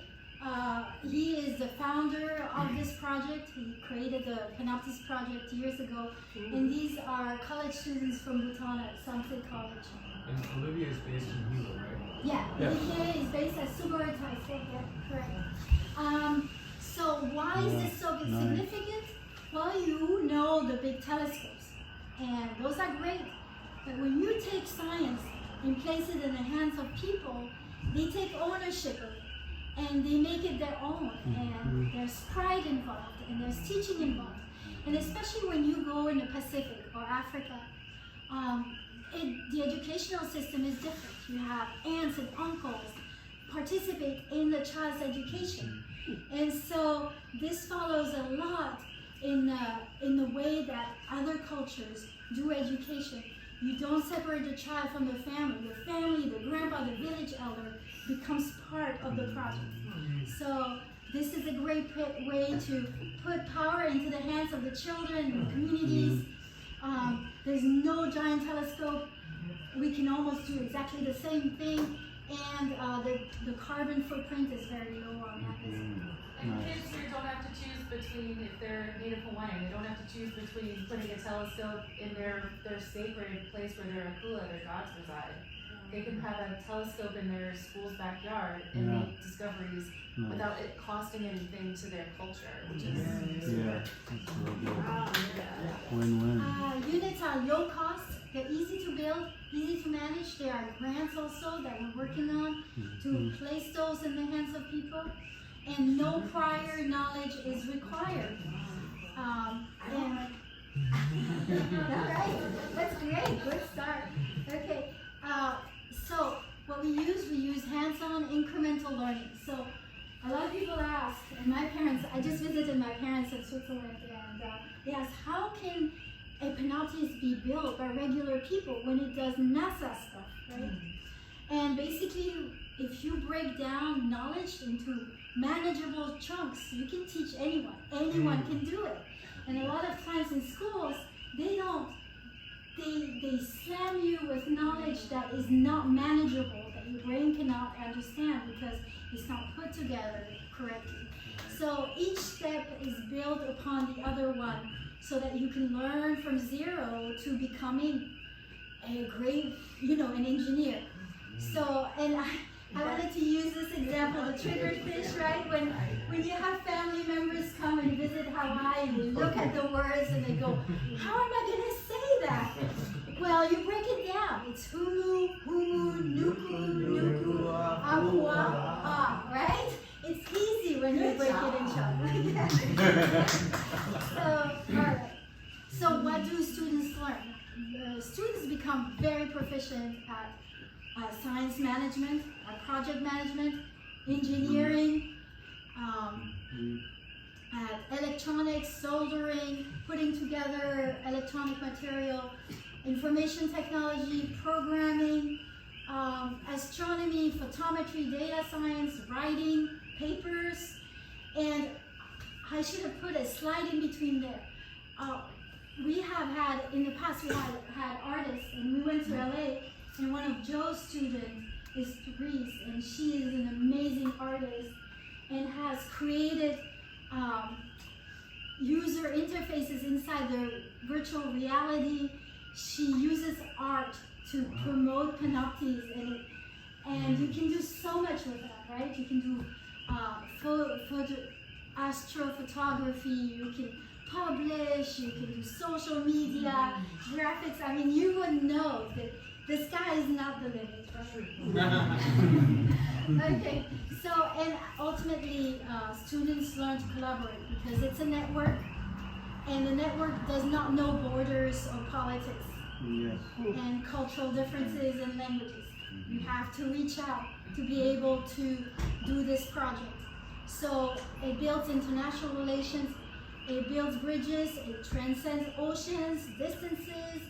He is the founder of this project. He created the PANOPTES project years ago. And these are college students from Bhutan at Samsit College. And Olivia is based in Hilo, right? Yeah, Yeah. Olivier is based at Subarutai. Yeah, correct. So why is this so significant? Well, you know the big telescopes, and those are great. But when you take science and place it in the hands of people, they take ownership of it, and they make it their own, and there's pride involved, and there's teaching involved. And especially when you go in the Pacific or Africa, the educational system is different. You have aunts and uncles participate in the child's education. And so this follows a lot in the way that other cultures do education. You don't separate the child from the family. The family, the grandpa, the village elder becomes part of the project. So this is a great way to put power into the hands of the children and the communities. There's no giant telescope. We can almost do exactly the same thing, and the carbon footprint is very low on that. And kids here don't have to choose between, if they're Native Hawaiian, they don't have to choose between putting a telescope in their sacred place where their akula, their gods reside. They can have a telescope in their school's backyard and make discoveries without it costing anything to their culture, which is that's really good. yeah. Win-win. Units are low cost, they're easy to build, easy to manage. There are grants also that we're working on to place those in the hands of people, and no prior knowledge is required. Alright, that's great, good start. Okay, so what we use hands-on incremental learning. So a lot of people ask, and my parents, I just visited my parents in Switzerland, and they asked, how can a PANOPTES be built by regular people when it does NASA stuff, right? And basically, if you break down knowledge into manageable chunks, you can teach anyone. Anyone can do it. And a lot of times in schools, they slam you with knowledge that is not manageable, that your brain cannot understand because it's not put together correctly. So each step is built upon the other one so that you can learn from zero to becoming a great, an engineer. So, and I wanted to use this example, the triggered fish, right? When you have family members come and visit Hawaii and you look at the words and they go, how am I going to say that? Well, you break it down. It's humu, humu, nuku, nuku, akua, right? It's easy when you break it in China. So, all right. So what do students learn? Students become very proficient at science management, project management, engineering, at electronics, soldering, putting together electronic material, information technology, programming, astronomy, photometry, data science, writing, papers, and I should have put a slide in between there. We have had, in the past, we had artists, and we went to LA, and one of Joe's students is Greece, and she is an amazing artist and has created user interfaces inside their virtual reality. She uses art to promote PANOPTES, and you can do so much with that, right? You can do astrophotography, you can publish, you can do social media, graphics. I mean, you would know that the sky is not the limit, right? Okay, so, and ultimately, students learn to collaborate because it's a network, and the network does not know borders or politics, and cultural differences and languages. You have to reach out to be able to do this project. So it builds international relations, it builds bridges, it transcends oceans, distances,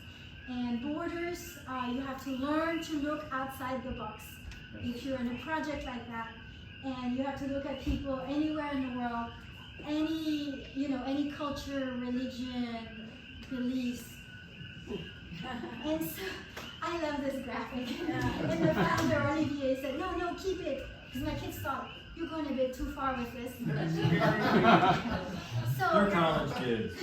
and borders. You have to learn to look outside the box if you're in a project like that. And you have to look at people anywhere in the world, any culture, religion, beliefs. And so, I love this graphic. And the founder, Olivier, said, no, keep it. Because my kids thought, you're going a bit too far with this. They're college kids.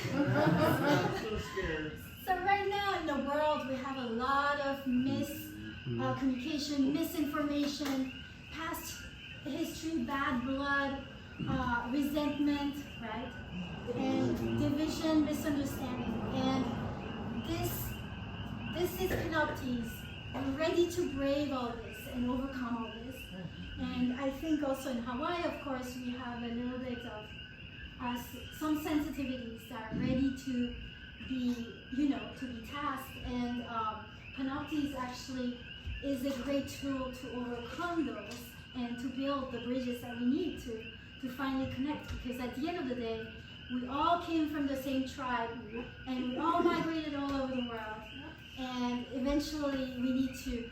So scared. So right now in the world, we have a lot of communication, misinformation, past history, bad blood, resentment, right? And division, misunderstanding. And this is PANOPTES. We're ready to brave all this and overcome all this. And I think also in Hawaii, of course, we have a little bit of some sensitivities that are ready to be, to be tasked. And PANOPTES actually is a great tool to overcome those and to build the bridges that we need to finally connect. Because at the end of the day, we all came from the same tribe, and we all migrated all over the world. And eventually, we need to.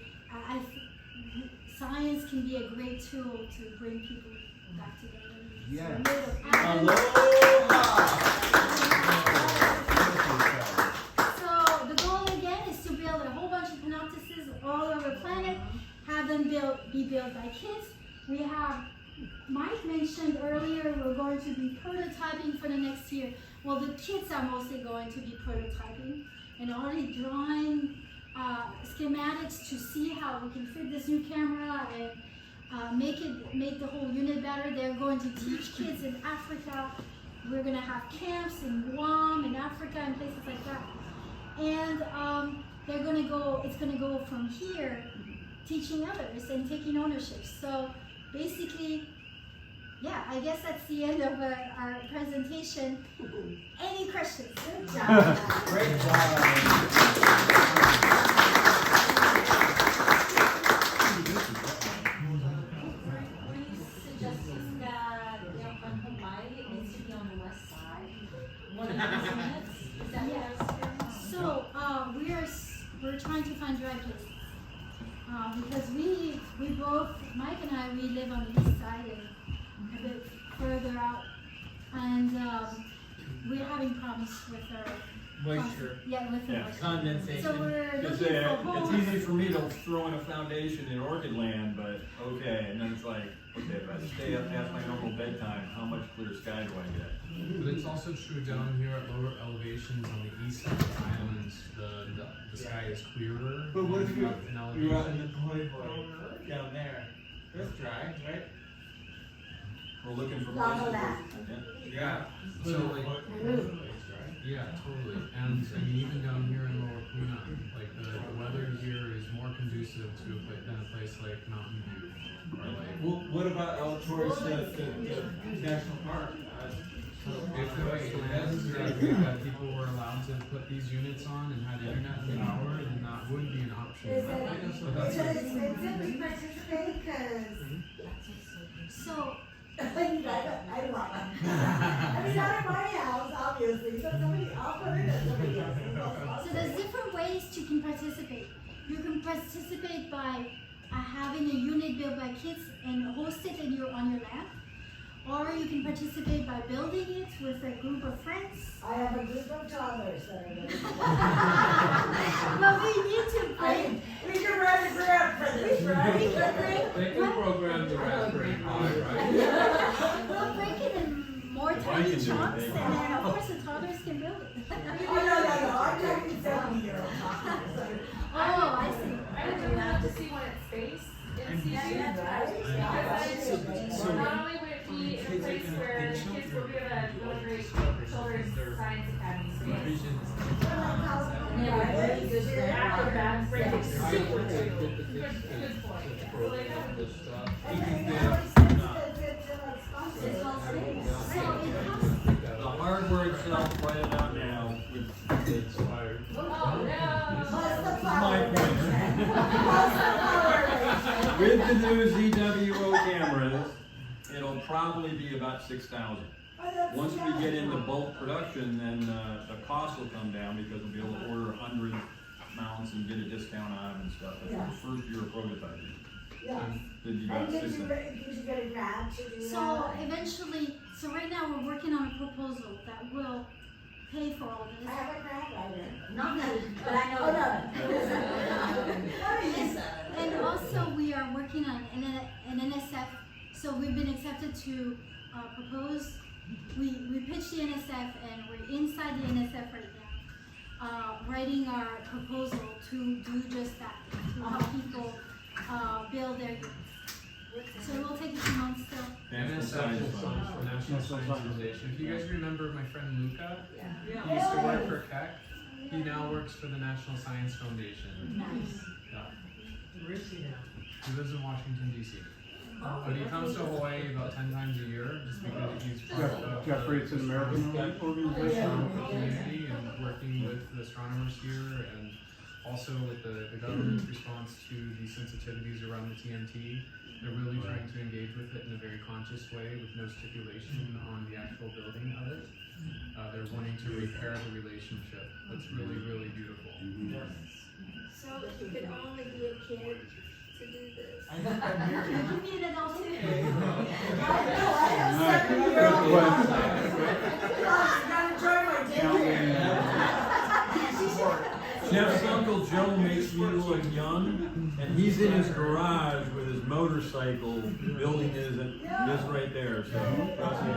Science can be a great tool to bring people back together. Yeah. So the goal again is to build a whole bunch of PANOPTES all over the planet, have them be built by kids. We have, Mike mentioned earlier, we're going to be prototyping for the next year. Well, the kids are mostly going to be prototyping and already drawing schematics to see how we can fit this new camera and make the whole unit better. They're going to teach kids in Africa. We're going to have camps in Guam, in Africa, and places like that. And it's going to go from here, teaching others and taking ownership. So basically, yeah, I guess that's the end of our presentation. Any questions? Great job. Were you suggesting that on Hawaii it needs to be on the west side? One of those units? Is that what I was hearing? So we're trying to find dry places because we both, Mike and I, we live on the east side and a bit further out, and we're having problems with our Moisture. with the moisture. Condensation. So we're It's looking for holes. easy for me to throw in a foundation in orchid land, but okay, and then it's like, okay, if I stay up past my normal bedtime, how much clear sky do I get? But it's also true down here at lower elevations on the east side of the islands, the sky is clearer. But what if you're in out elevation. in the hoi hoi down there? That's dry, right? We're looking for Lava places. lap. Yeah. So like, yeah, totally. And I mean, even down here in Lower Puna, like the weather here is more conducive to than a place like Mountain View or like. Well, what about out towards the national park? If the plans that people were allowed to put these units on and had internet and power, then that would be an option. Is But it that's expensive to participate? Because So, I don't want one. I mean, not in my house, obviously, but somebody, I'll put it at somebody else's. so there's different ways you can participate. You can participate by having a unit built by kids and host it on your land. Or you can participate by building it with a group of friends. I have a group of toddlers that are going But we need to break. We can run a grant for this, right? They can program the Raspberry Pi, right? We'll break it in more tiny chunks, and then of course the toddlers can build it. Oh, no, I'm talking 70-year-old toddlers. Oh, I see. I would love to see one at space in CU. Right? Not only would it be in a place where kids will be able to really great children's science academy space. After that, break it super too. Good point. So like that would The hardware itself, write it out now. It's expired. Oh no! My point. With the new ZWO cameras, it'll probably be about 6,000. Once we get into bulk production, then the cost will come down because we'll be able to order 100 mounts and get a discount on them and stuff. That's the first year of prototyping. Yeah. It'd be And about did you 6,000. get a grant to do So that? eventually, so right now we're working on a proposal that will pay for all I this. have a grant writer. Not me, but I know. And also we are working on an NSF. So we've been accepted to propose. We pitched the NSF and we're inside the NSF right now, writing our proposal to do just that, to help people build their units. So it will take a few months still. NSF is the National Science Foundation. If you guys remember my friend Luca, he used to work for Keck. He now works for the National Science Foundation. Nice. Yeah. Where is he now? He lives in Washington, D.C. But he comes to Hawaii about 10 times a year just because he's part of Jeffrey, it's an American organization. the community and working with the astronomers here and also with the government response to the sensitivities around the TNT. They're really trying to engage with it in a very conscious way with no stipulation on the actual building of it. They're wanting to repair the relationship. That's really, really beautiful. So if you could only be a kid to do this. You need an adult too. I know, I have 7-year-old I gotta enjoy my day. Jeff's Uncle Joe makes me look young, and he's in his garage with his motorcycle building this right there. So trust me,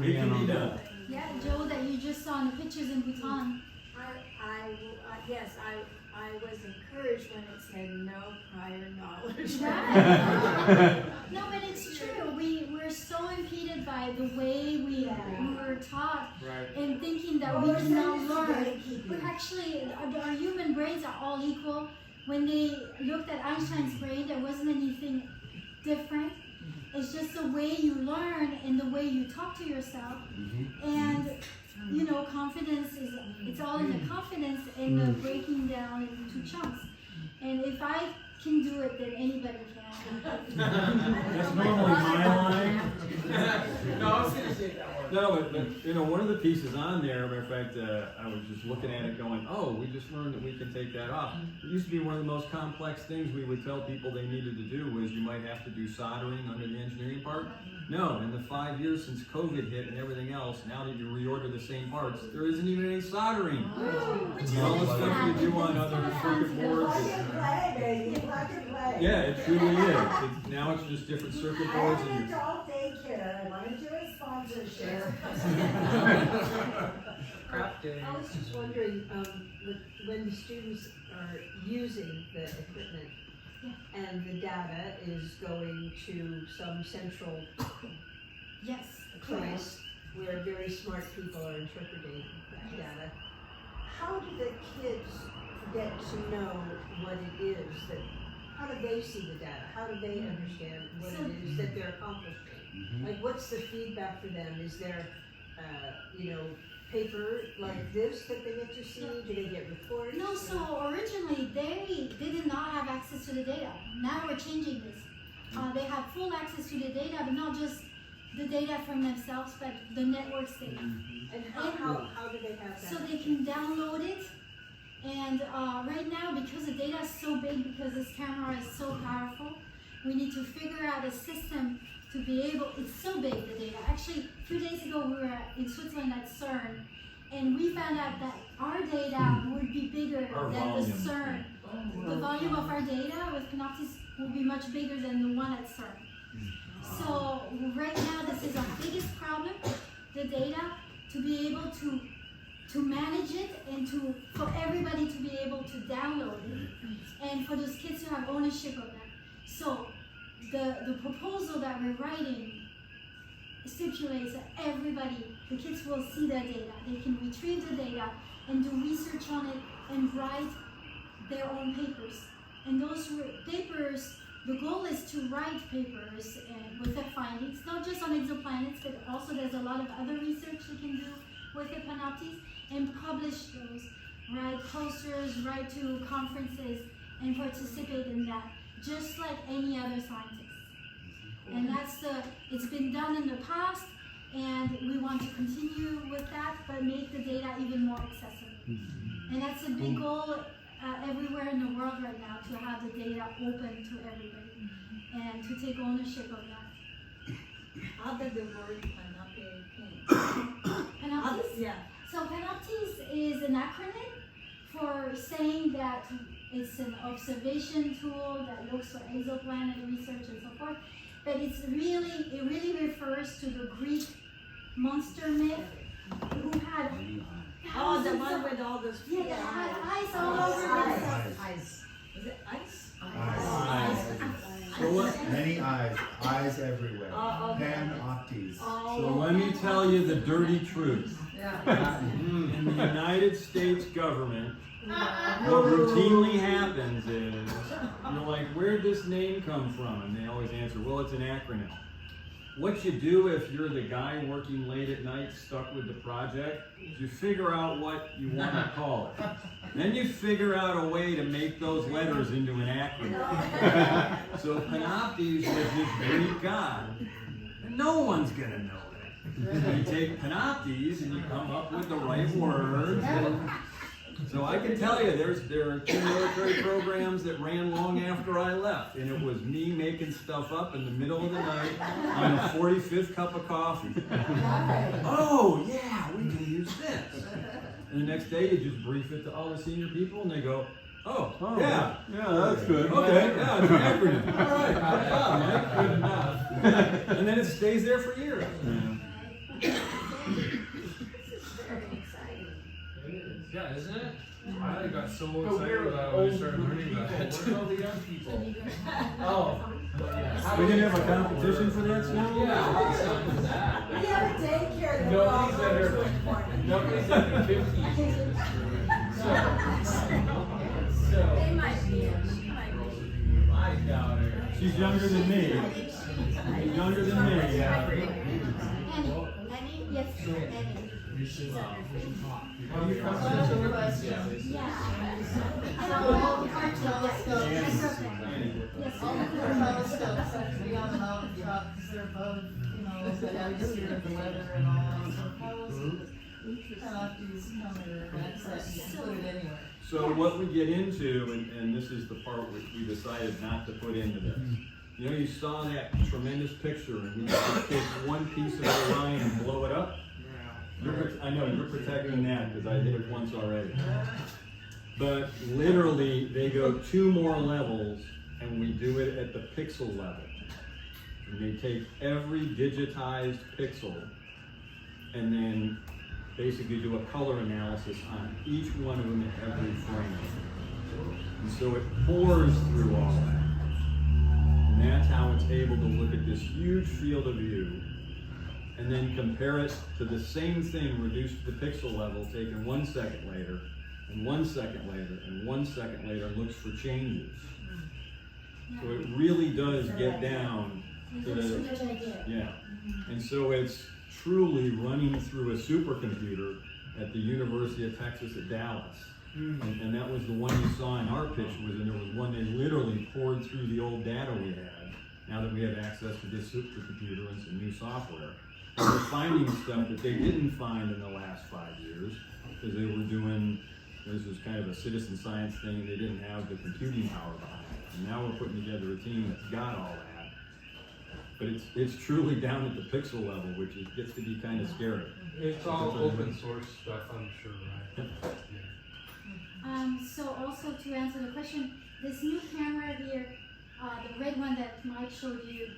it can be done. Yeah, Joe, that you just saw in the pictures in Bhutan. Yes, I was encouraged when it said no prior knowledge. Right. No, but it's true. We're so impeded by the way we were taught and thinking that we can now learn. But actually, our human brains are all equal. When they looked at Einstein's brain, there wasn't anything different. It's just the way you learn and the way you talk to yourself. And you know, confidence it's all in the confidence and the breaking down into chunks. And if I can do it, then anybody can. That's normally my line. No, I was going to say that one. No, but you know, one of the pieces on there, matter of fact, I was just looking at it going, oh, we just learned that we can take that off. It used to be one of the most complex things we would tell people they needed to do was you might have to do soldering under the engineering part. No, in the 5 years since COVID hit and everything else, now that you reorder the same parts, there isn't even any soldering. All the stuff you do on other circuit boards. Yeah, it truly is. Now it's just different circuit boards. I have an adult daycare. I want to do a sponsorship. Crap day. I was just wondering, when the students are using the equipment, and the data is going to some central Yes, place where very smart people are interpreting that data. How do the kids get to know what it is that, how do they see the data? How do they understand what it is that they're accomplishing? Like, what's the feedback for them? Is there, paper like this that they get to see? Do they get reports? No, so originally they did not have access to the data. Now we're changing this. They have full access to the data, but not just the data from themselves, but the network's data. And how do they have that? So they can download it. And right now, because the data is so big, because this camera is so powerful, we need to figure out a system to be able, it's so big, the data. Actually, a few days ago, we were in Switzerland at CERN, and we found out that our data would be bigger than the CERN. The volume of our data with PANOPTES will be much bigger than the one at CERN. So right now, this is our biggest problem, the data, to be able to manage it and for everybody to be able to download it and for those kids to have ownership of that. So the proposal that we're writing stipulates that the kids will see their data. They can retrieve the data and do research on it and write their own papers. And those papers, the goal is to write papers with their findings, not just on exoplanets, but also there's a lot of other research they can do with the PANOPTES and publish those, write posters, write to conferences, and participate in that, just like any other scientist. And it's been done in the past, and we want to continue with that, but make the data even more accessible. And that's a big goal everywhere in the world right now, to have the data open to everybody, and to take ownership of that. How does the word PANOPTES mean? PANOPTES? Yeah. So PANOPTES is an acronym for saying that it's an observation tool that looks for exoplanet research and so forth. But it really refers to the Greek monster myth, who had the one with all this. Yeah, it had eyes all over it. Eyes. Is it ice? So what? Many eyes everywhere. Okay. PANOPTES. So let me tell you the dirty truth. In the United States government, what routinely happens is, you're like, where'd this name come from? And they always answer, well, it's an acronym. What you do if you're the guy working late at night stuck with the project is you figure out what you want to call it. Then you figure out a way to make those letters into an acronym. So PANOPTES was this Greek god, and no one's going to know that. You take PANOPTES and you come up with the right words. So I can tell you, there are 2 military programs that ran long after I left, and it was me making stuff up in the middle of the night on the 45th cup of coffee. Oh yeah, we can use this. And the next day you just brief it to all the senior people, and they go, oh yeah, that's good. Okay, yeah, it's an acronym. All right, good job, Mike. Good enough. And then it stays there for years. Yeah, isn't it? I got so excited about it when I started learning about it. What about the young people? Oh, We didn't have a competition for that school? Yeah, We have a daycare that Nobody's goes under 50. So They might be. I doubt her. She's younger than me. She's younger than me. Annie, yes, Annie. We should talk. Are you presidential? Yeah. And all the telescopes. Yes. All the telescopes have to be on the mountain top because they're above, the atmosphere of the weather and all that. So how is it PANOPTES counter access? You put it anywhere. So what we get into, and this is the part which we decided not to put into this. You saw that tremendous picture, and we just take one piece of the line and blow it up. I know, you're protecting that because I did it once already. But literally, they go 2 more levels, and we do it at the pixel level. And they take every digitized pixel, and then basically do a color analysis on each one of them in every frame. And so it pours through all that. And that's how it's able to look at this huge field of view and then compare it to the same thing reduced to the pixel level taken 1 second later, and 1 second later, and 1 second later, and looks for changes. So it really does get down to the, yeah. And so it's truly running through a supercomputer at the University of Texas at Dallas. And that was the one you saw in our pitch, and there was one they literally poured through the old data we had, now that we have access to this supercomputer and some new software. And they're finding stuff that they didn't find in the last 5 years, because they were doing, this was kind of a citizen science thing, they didn't have the computing power behind it. And now we're putting together a team that's got all that. But it's truly down at the pixel level, which gets to be kind of scary. It's all open source stuff, I'm sure, right? So also to answer the question, this new camera here, the red one that Mike showed you,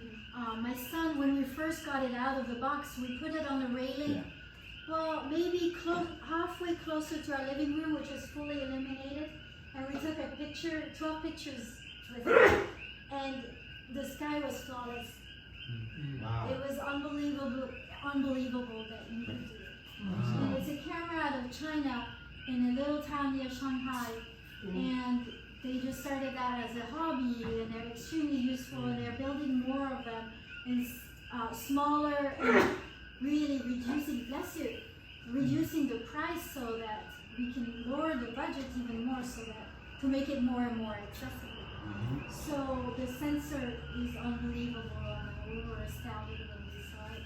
my son, when we first got it out of the box, we put it on the railing. Yeah. Well, maybe halfway closer to our living room, which was fully illuminated, and we took a picture, 12 pictures with it, and the sky was flawless. Wow. It was unbelievable that you could do it. Wow. And it's a camera out of China in a little town near Shanghai, and they just started that as a hobby, and they're extremely useful, and they're building more of them, and smaller, and really reducing the price so that we can lower the budget even more, so that to make it more and more accessible. So the sensor is unbelievable, and we were astounded when we saw it.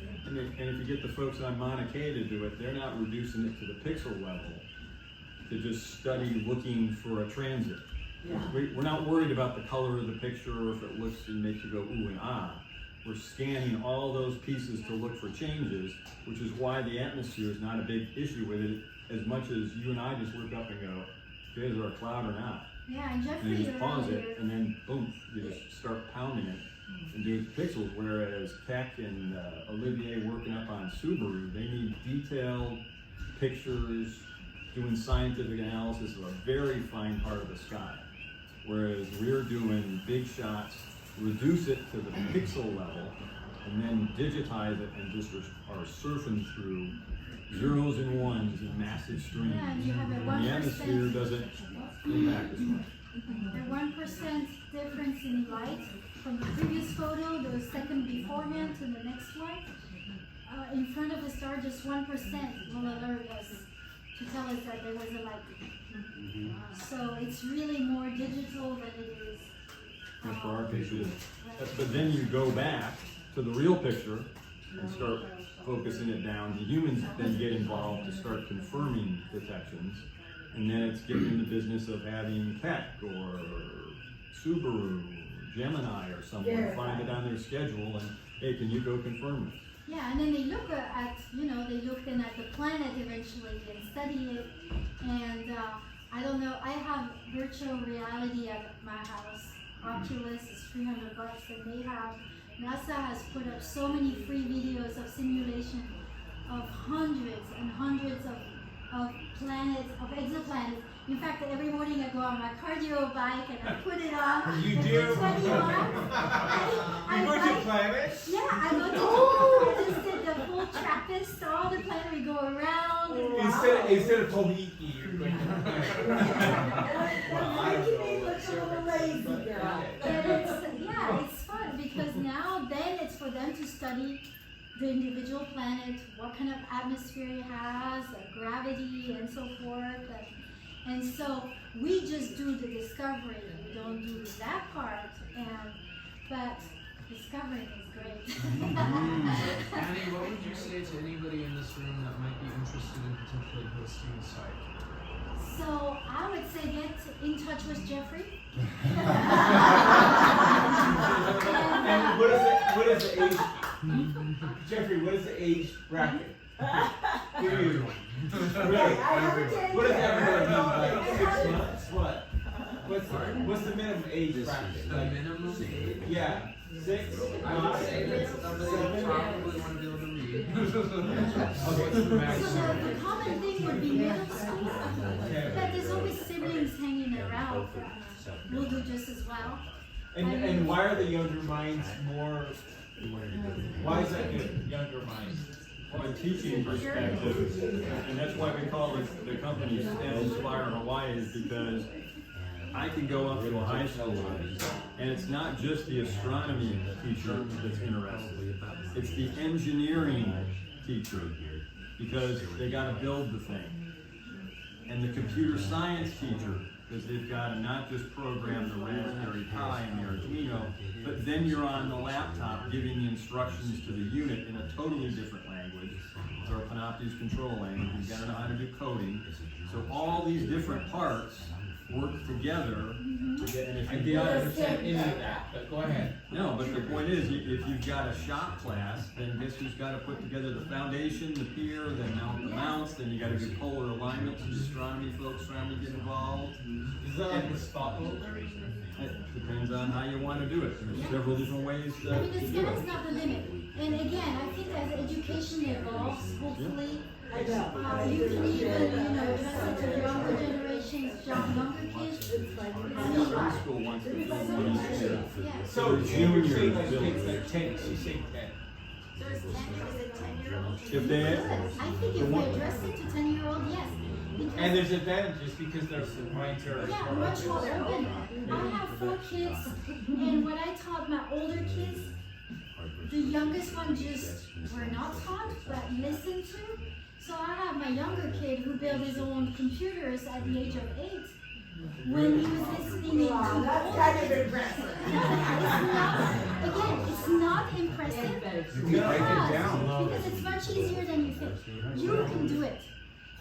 And if you get the folks on Mauna Kea to do it, they're not reducing it to the pixel level to just study looking for a transit. Yeah. We're not worried about the color of the picture or if it looks and makes you go ooh and ah. We're scanning all those pieces to look for changes, which is why the atmosphere is not a big issue with it, as much as you and I just look up and go, okay, is there a cloud or not? Yeah, and And Jeffrey you just pause earlier, it, and then boom, you just start pounding it and do pixels. Whereas Keck and Olivier working up on Subaru, they need detailed pictures, doing scientific analysis of a very fine part of the sky. Whereas we're doing big shots, reduce it to the pixel level, and then digitize it and just are surfing through zeros and ones in massive streams. Yeah, and you have a And 1% the atmosphere doesn't impact as much. a 1% difference in light from the previous photo, the second beforehand to the next one. In front of the star, just 1% will alert us to tell us that there was a light. So it's really more digital than it is. And for our case, it is. But then you go back to the real picture and start focusing it down. The humans then get involved to start confirming detections. And then it's getting in the business of having Keck or Subaru, Gemini or someone find it on their schedule and, hey, can you go confirm it? Yeah, and then they look at, they look then at the planet eventually and study it. And I don't know, I have virtual reality at my house. Oculus is $300, and NASA has put up so many free videos of simulation of hundreds and hundreds of planets, of exoplanets. In fact, every morning I go on my cardio bike and I put it on. You and do? for 20 months, You go to planets? Yeah, I go to, I just did the full Trappist, so all the planets we go around. And Instead of Pomiki, you're going to it's fun because now then it's for them to study the individual planet, what kind of atmosphere it has, gravity, and so forth. And so we just do the discovery. We don't do that part, but discovering is great. Annie, what would you say to anybody in this room that might be interested in potentially hosting a site? So I would say get in touch with Jeffrey. And what is the age? Jeffrey, what is the age bracket? Everyone. Really? What does everyone mean? Like 6 months? What? What's the minimum age bracket? The minimum age? Yeah. 6? I would say that somebody would probably want to be able to read. Okay, so the max. So the common thing would be middle school, but there's always siblings hanging around that will do just as well. And why are the younger minds more? Why is that good? Younger minds. From a teaching perspective, and that's why we call it the company STEM Inspire Hawaii, is because I can go up to a high school and it's not just the astronomy teacher that's interested, it's the engineering teacher, because they got to build the thing, and the computer science teacher, because they've got to not just program the Raspberry Pi and the Arduino, but then you're on the laptop giving the instructions to the unit in a totally different language. It's our PANOPTES control language. You've got to know how to do coding. So all these different parts work together. And if I didn't understand any of that, but go ahead. No, but the point is, if you've got a shop class, then guess who's got to put together the foundation, the pier, then mount the mounts, then you got to do polar alignment, so the astronomy folks trying to get involved. Is that like a spot builder? It depends on how you want to do it. There's several different ways to I mean, the do sky's it. not the limit. And again, I think as education evolves, hopefully, you can even, invest into younger generations, younger kids. High school wants to build one here. So you're saying like kids like 10, you say 10. So is 10-year-old? If they, I think if we address it to 10-year-old, yes. Because And there's advantages because their minds are yeah, much more open. I have 4 kids, and when I taught my older kids, the youngest one just were not taught, but listened to. So I have my younger kid who built his own computers at the age of 8. When he was listening to That's kind of impressive. It's not impressive because it's much easier than you think. You can do it.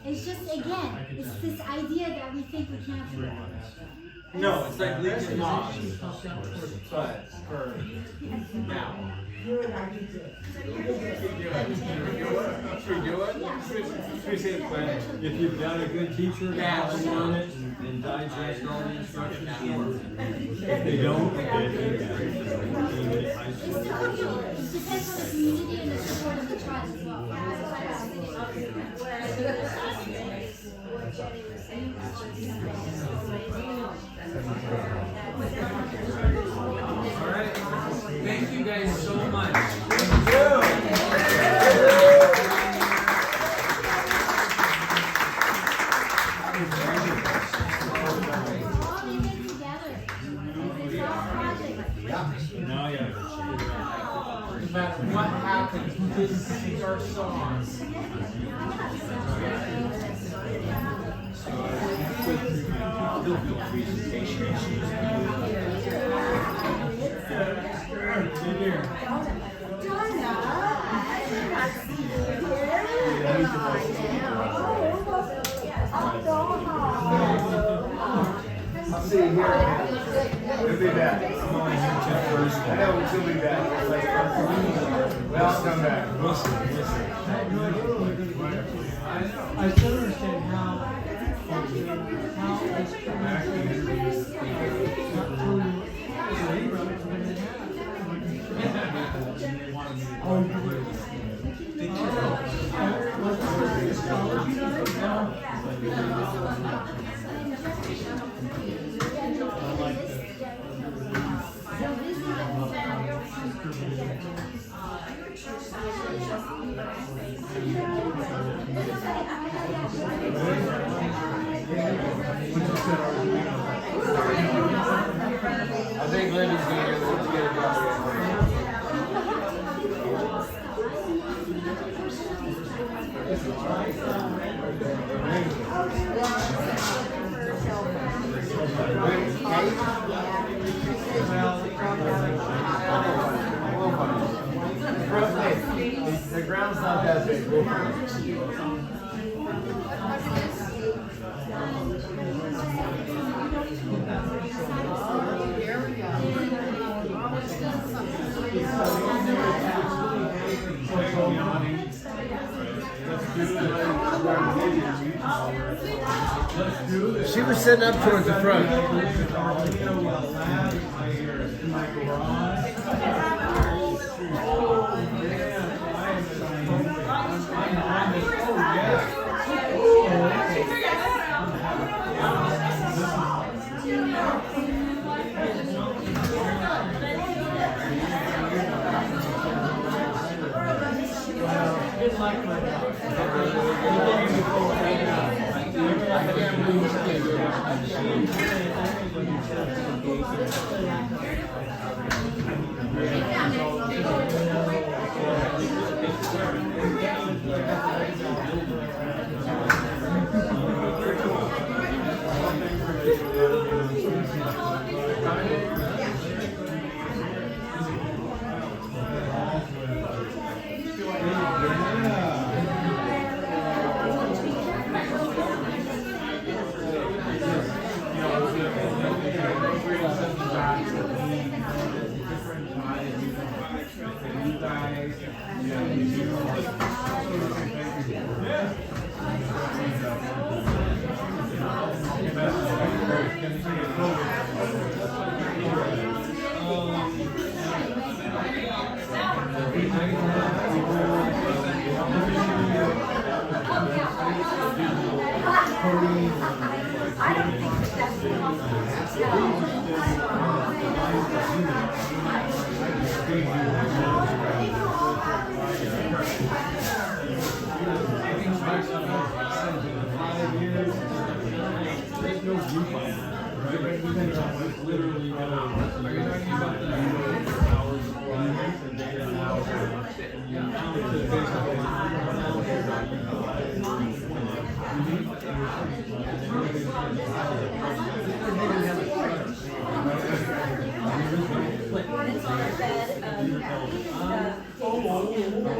It's just, again, it's this idea that we think we can't do it. No, it's like Lincoln Logs, but for now. You and I need to. Should we do it? Should we say the plan? if you've got a good teacher, help them on it and digest all the instructions for them. If they don't, then high It's school. the community. It depends on the community and the support of the child as well. All right. Thank you guys so much. All living together. It's our project. Now you No matter what happens, just sing our songs. I'll see you here. We'll be back. I'm only here till Thursday. I know, we'll be back. Well, I'll come back. We'll see. I still don't understand how I think Linda's gonna get it done. The ground's not that big. We'll find it. She was sitting up towards the front.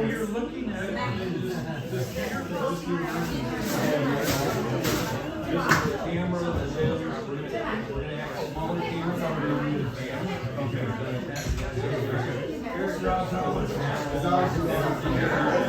You're looking at this camera, we're gonna have smaller cameras on the van. Okay.